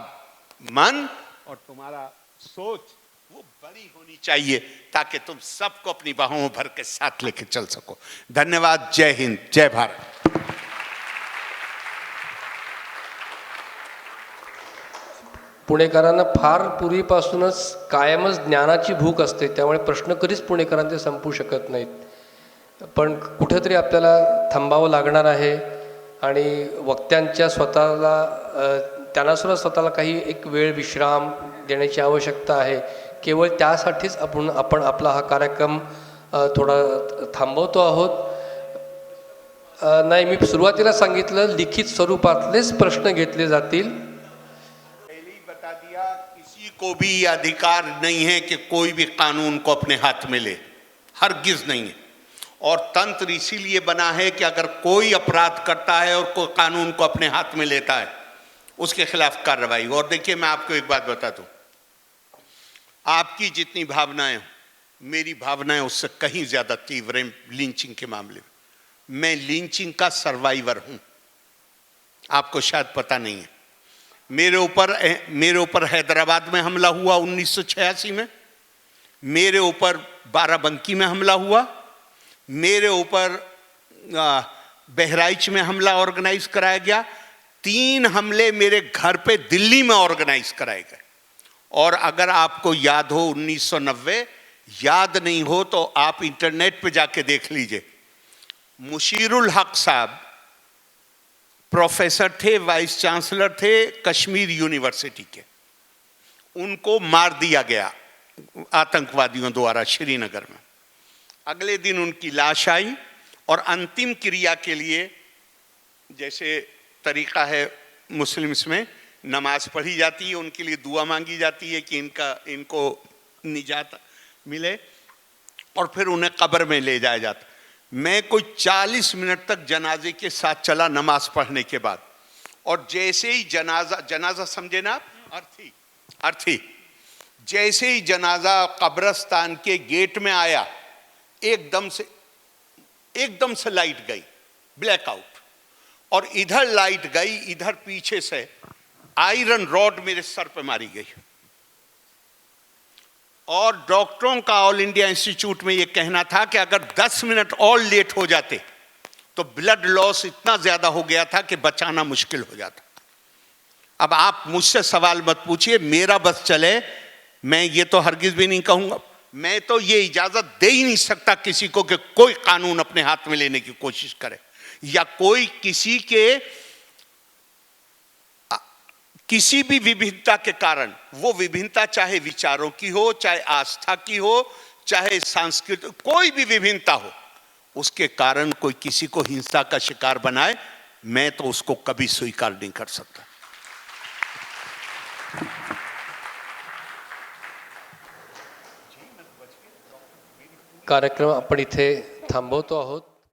मन और तुम्हारा सोच वो बड़ी होनी चाहिए ताकि तुम सबको अपनी बाहों में भर के साथ लेके चल सको। धन्यवाद। जय हिंद, जय भारत।
पुणेकरांना फार पूर्वीपासूनच कायमच ज्ञानाची भूक असते, त्यामुळे प्रश्न कधीच पुणेकरांचे संपू शकत नाहीत। पण कुठेतरी आपल्याला थांबावं लागणार आहे आणि वक्त्यांच्या त्यांना सुद्धा स्वतःला काही एक वेळ विश्राम देण्याची आवश्यकता आहे। केवळ त्यासाठीच आपण आपला हा कार्यक्रम थोडा थांबवतो आहोत। नाही, मी सुरुवातीला सांगितलं लिखित स्वरूपातलेच प्रश्न घेतले जातील।
बता दिया, किसी को भी ये अधिकार नहीं है कि कोई भी कानून को अपने हाथ में ले, हरगिज नहीं है। और तंत्र इसीलिए बना है कि अगर कोई अपराध करता है और कोई कानून को अपने हाथ में लेता है, उसके खिलाफ कार्रवाई। और देखिए, मैं आपको एक बात बता दूं, आपकी जितनी भावनाएं, मेरी भावनाएं उससे कहीं ज्यादा तीव्र हैं लिंचिंग के मामले में। मैं लिंचिंग का सर्वाइवर हूं, आपको शायद पता नहीं है। मेरे ऊपर हैदराबाद में हमला हुआ 1986 में, मेरे ऊपर बाराबंकी में हमला हुआ, मेरे ऊपर बहराइच में हमला ऑर्गेनाइज कराया गया, 3 हमले मेरे घर पे दिल्ली में ऑर्गेनाइज कराए गए। और अगर आपको याद हो 1990, याद नहीं हो तो आप इंटरनेट पे जाके देख लीजिए। मुशीरुल हक साहब प्रोफेसर थे, वाइस चांसलर थे कश्मीर यूनिवर्सिटी के, उनको मार दिया गया आतंकवादियों द्वारा श्रीनगर में। अगले दिन उनकी लाश आई और अंतिम क्रिया के लिए, जैसे तरीका है मुस्लिम्स में, नमाज पढ़ी जाती है, उनके लिए दुआ मांगी जाती है कि इनको निजात मिले, और फिर उन्हें कब्र में ले जाया जाता। मैं कोई 40 मिनट तक जनाजे के साथ चला नमाज पढ़ने के बाद, और जैसे ही जनाजा समझे ना आप, अर्थी, जैसे ही जनाजा कब्रस्तान के गेट में आया, एकदम से लाइट गई, ब्लैकआउट, और इधर लाइट गई, इधर पीछे से आयरन रॉड मेरे सर पे मारी गई। और डॉक्टरों का ऑल इंडिया इंस्टीट्यूट में यह कहना था कि अगर 10 मिनट और लेट हो जाते तो ब्लड लॉस इतना ज्यादा हो गया था कि बचाना मुश्किल हो जाता। अब आप मुझसे सवाल मत पूछिए, मेरा बस चले, मैं ये तो हरगिज भी नहीं कहूंगा, मैं तो ये इजाजत दे ही नहीं सकता किसी को कि कोई कानून अपने हाथ में लेने की कोशिश करे, या कोई किसी भी विभिन्नता के कारण, वो विभिन्नता चाहे विचारों की हो, चाहे आस्था की हो, चाहे सांस्कृतिक कोई भी विभिन्नता हो, उसके कारण कोई किसी को हिंसा का शिकार बनाए, मैं तो उसको कभी स्वीकार नहीं कर सकता।
कार्यक्रम आपण इथे थांबवतो आहोत.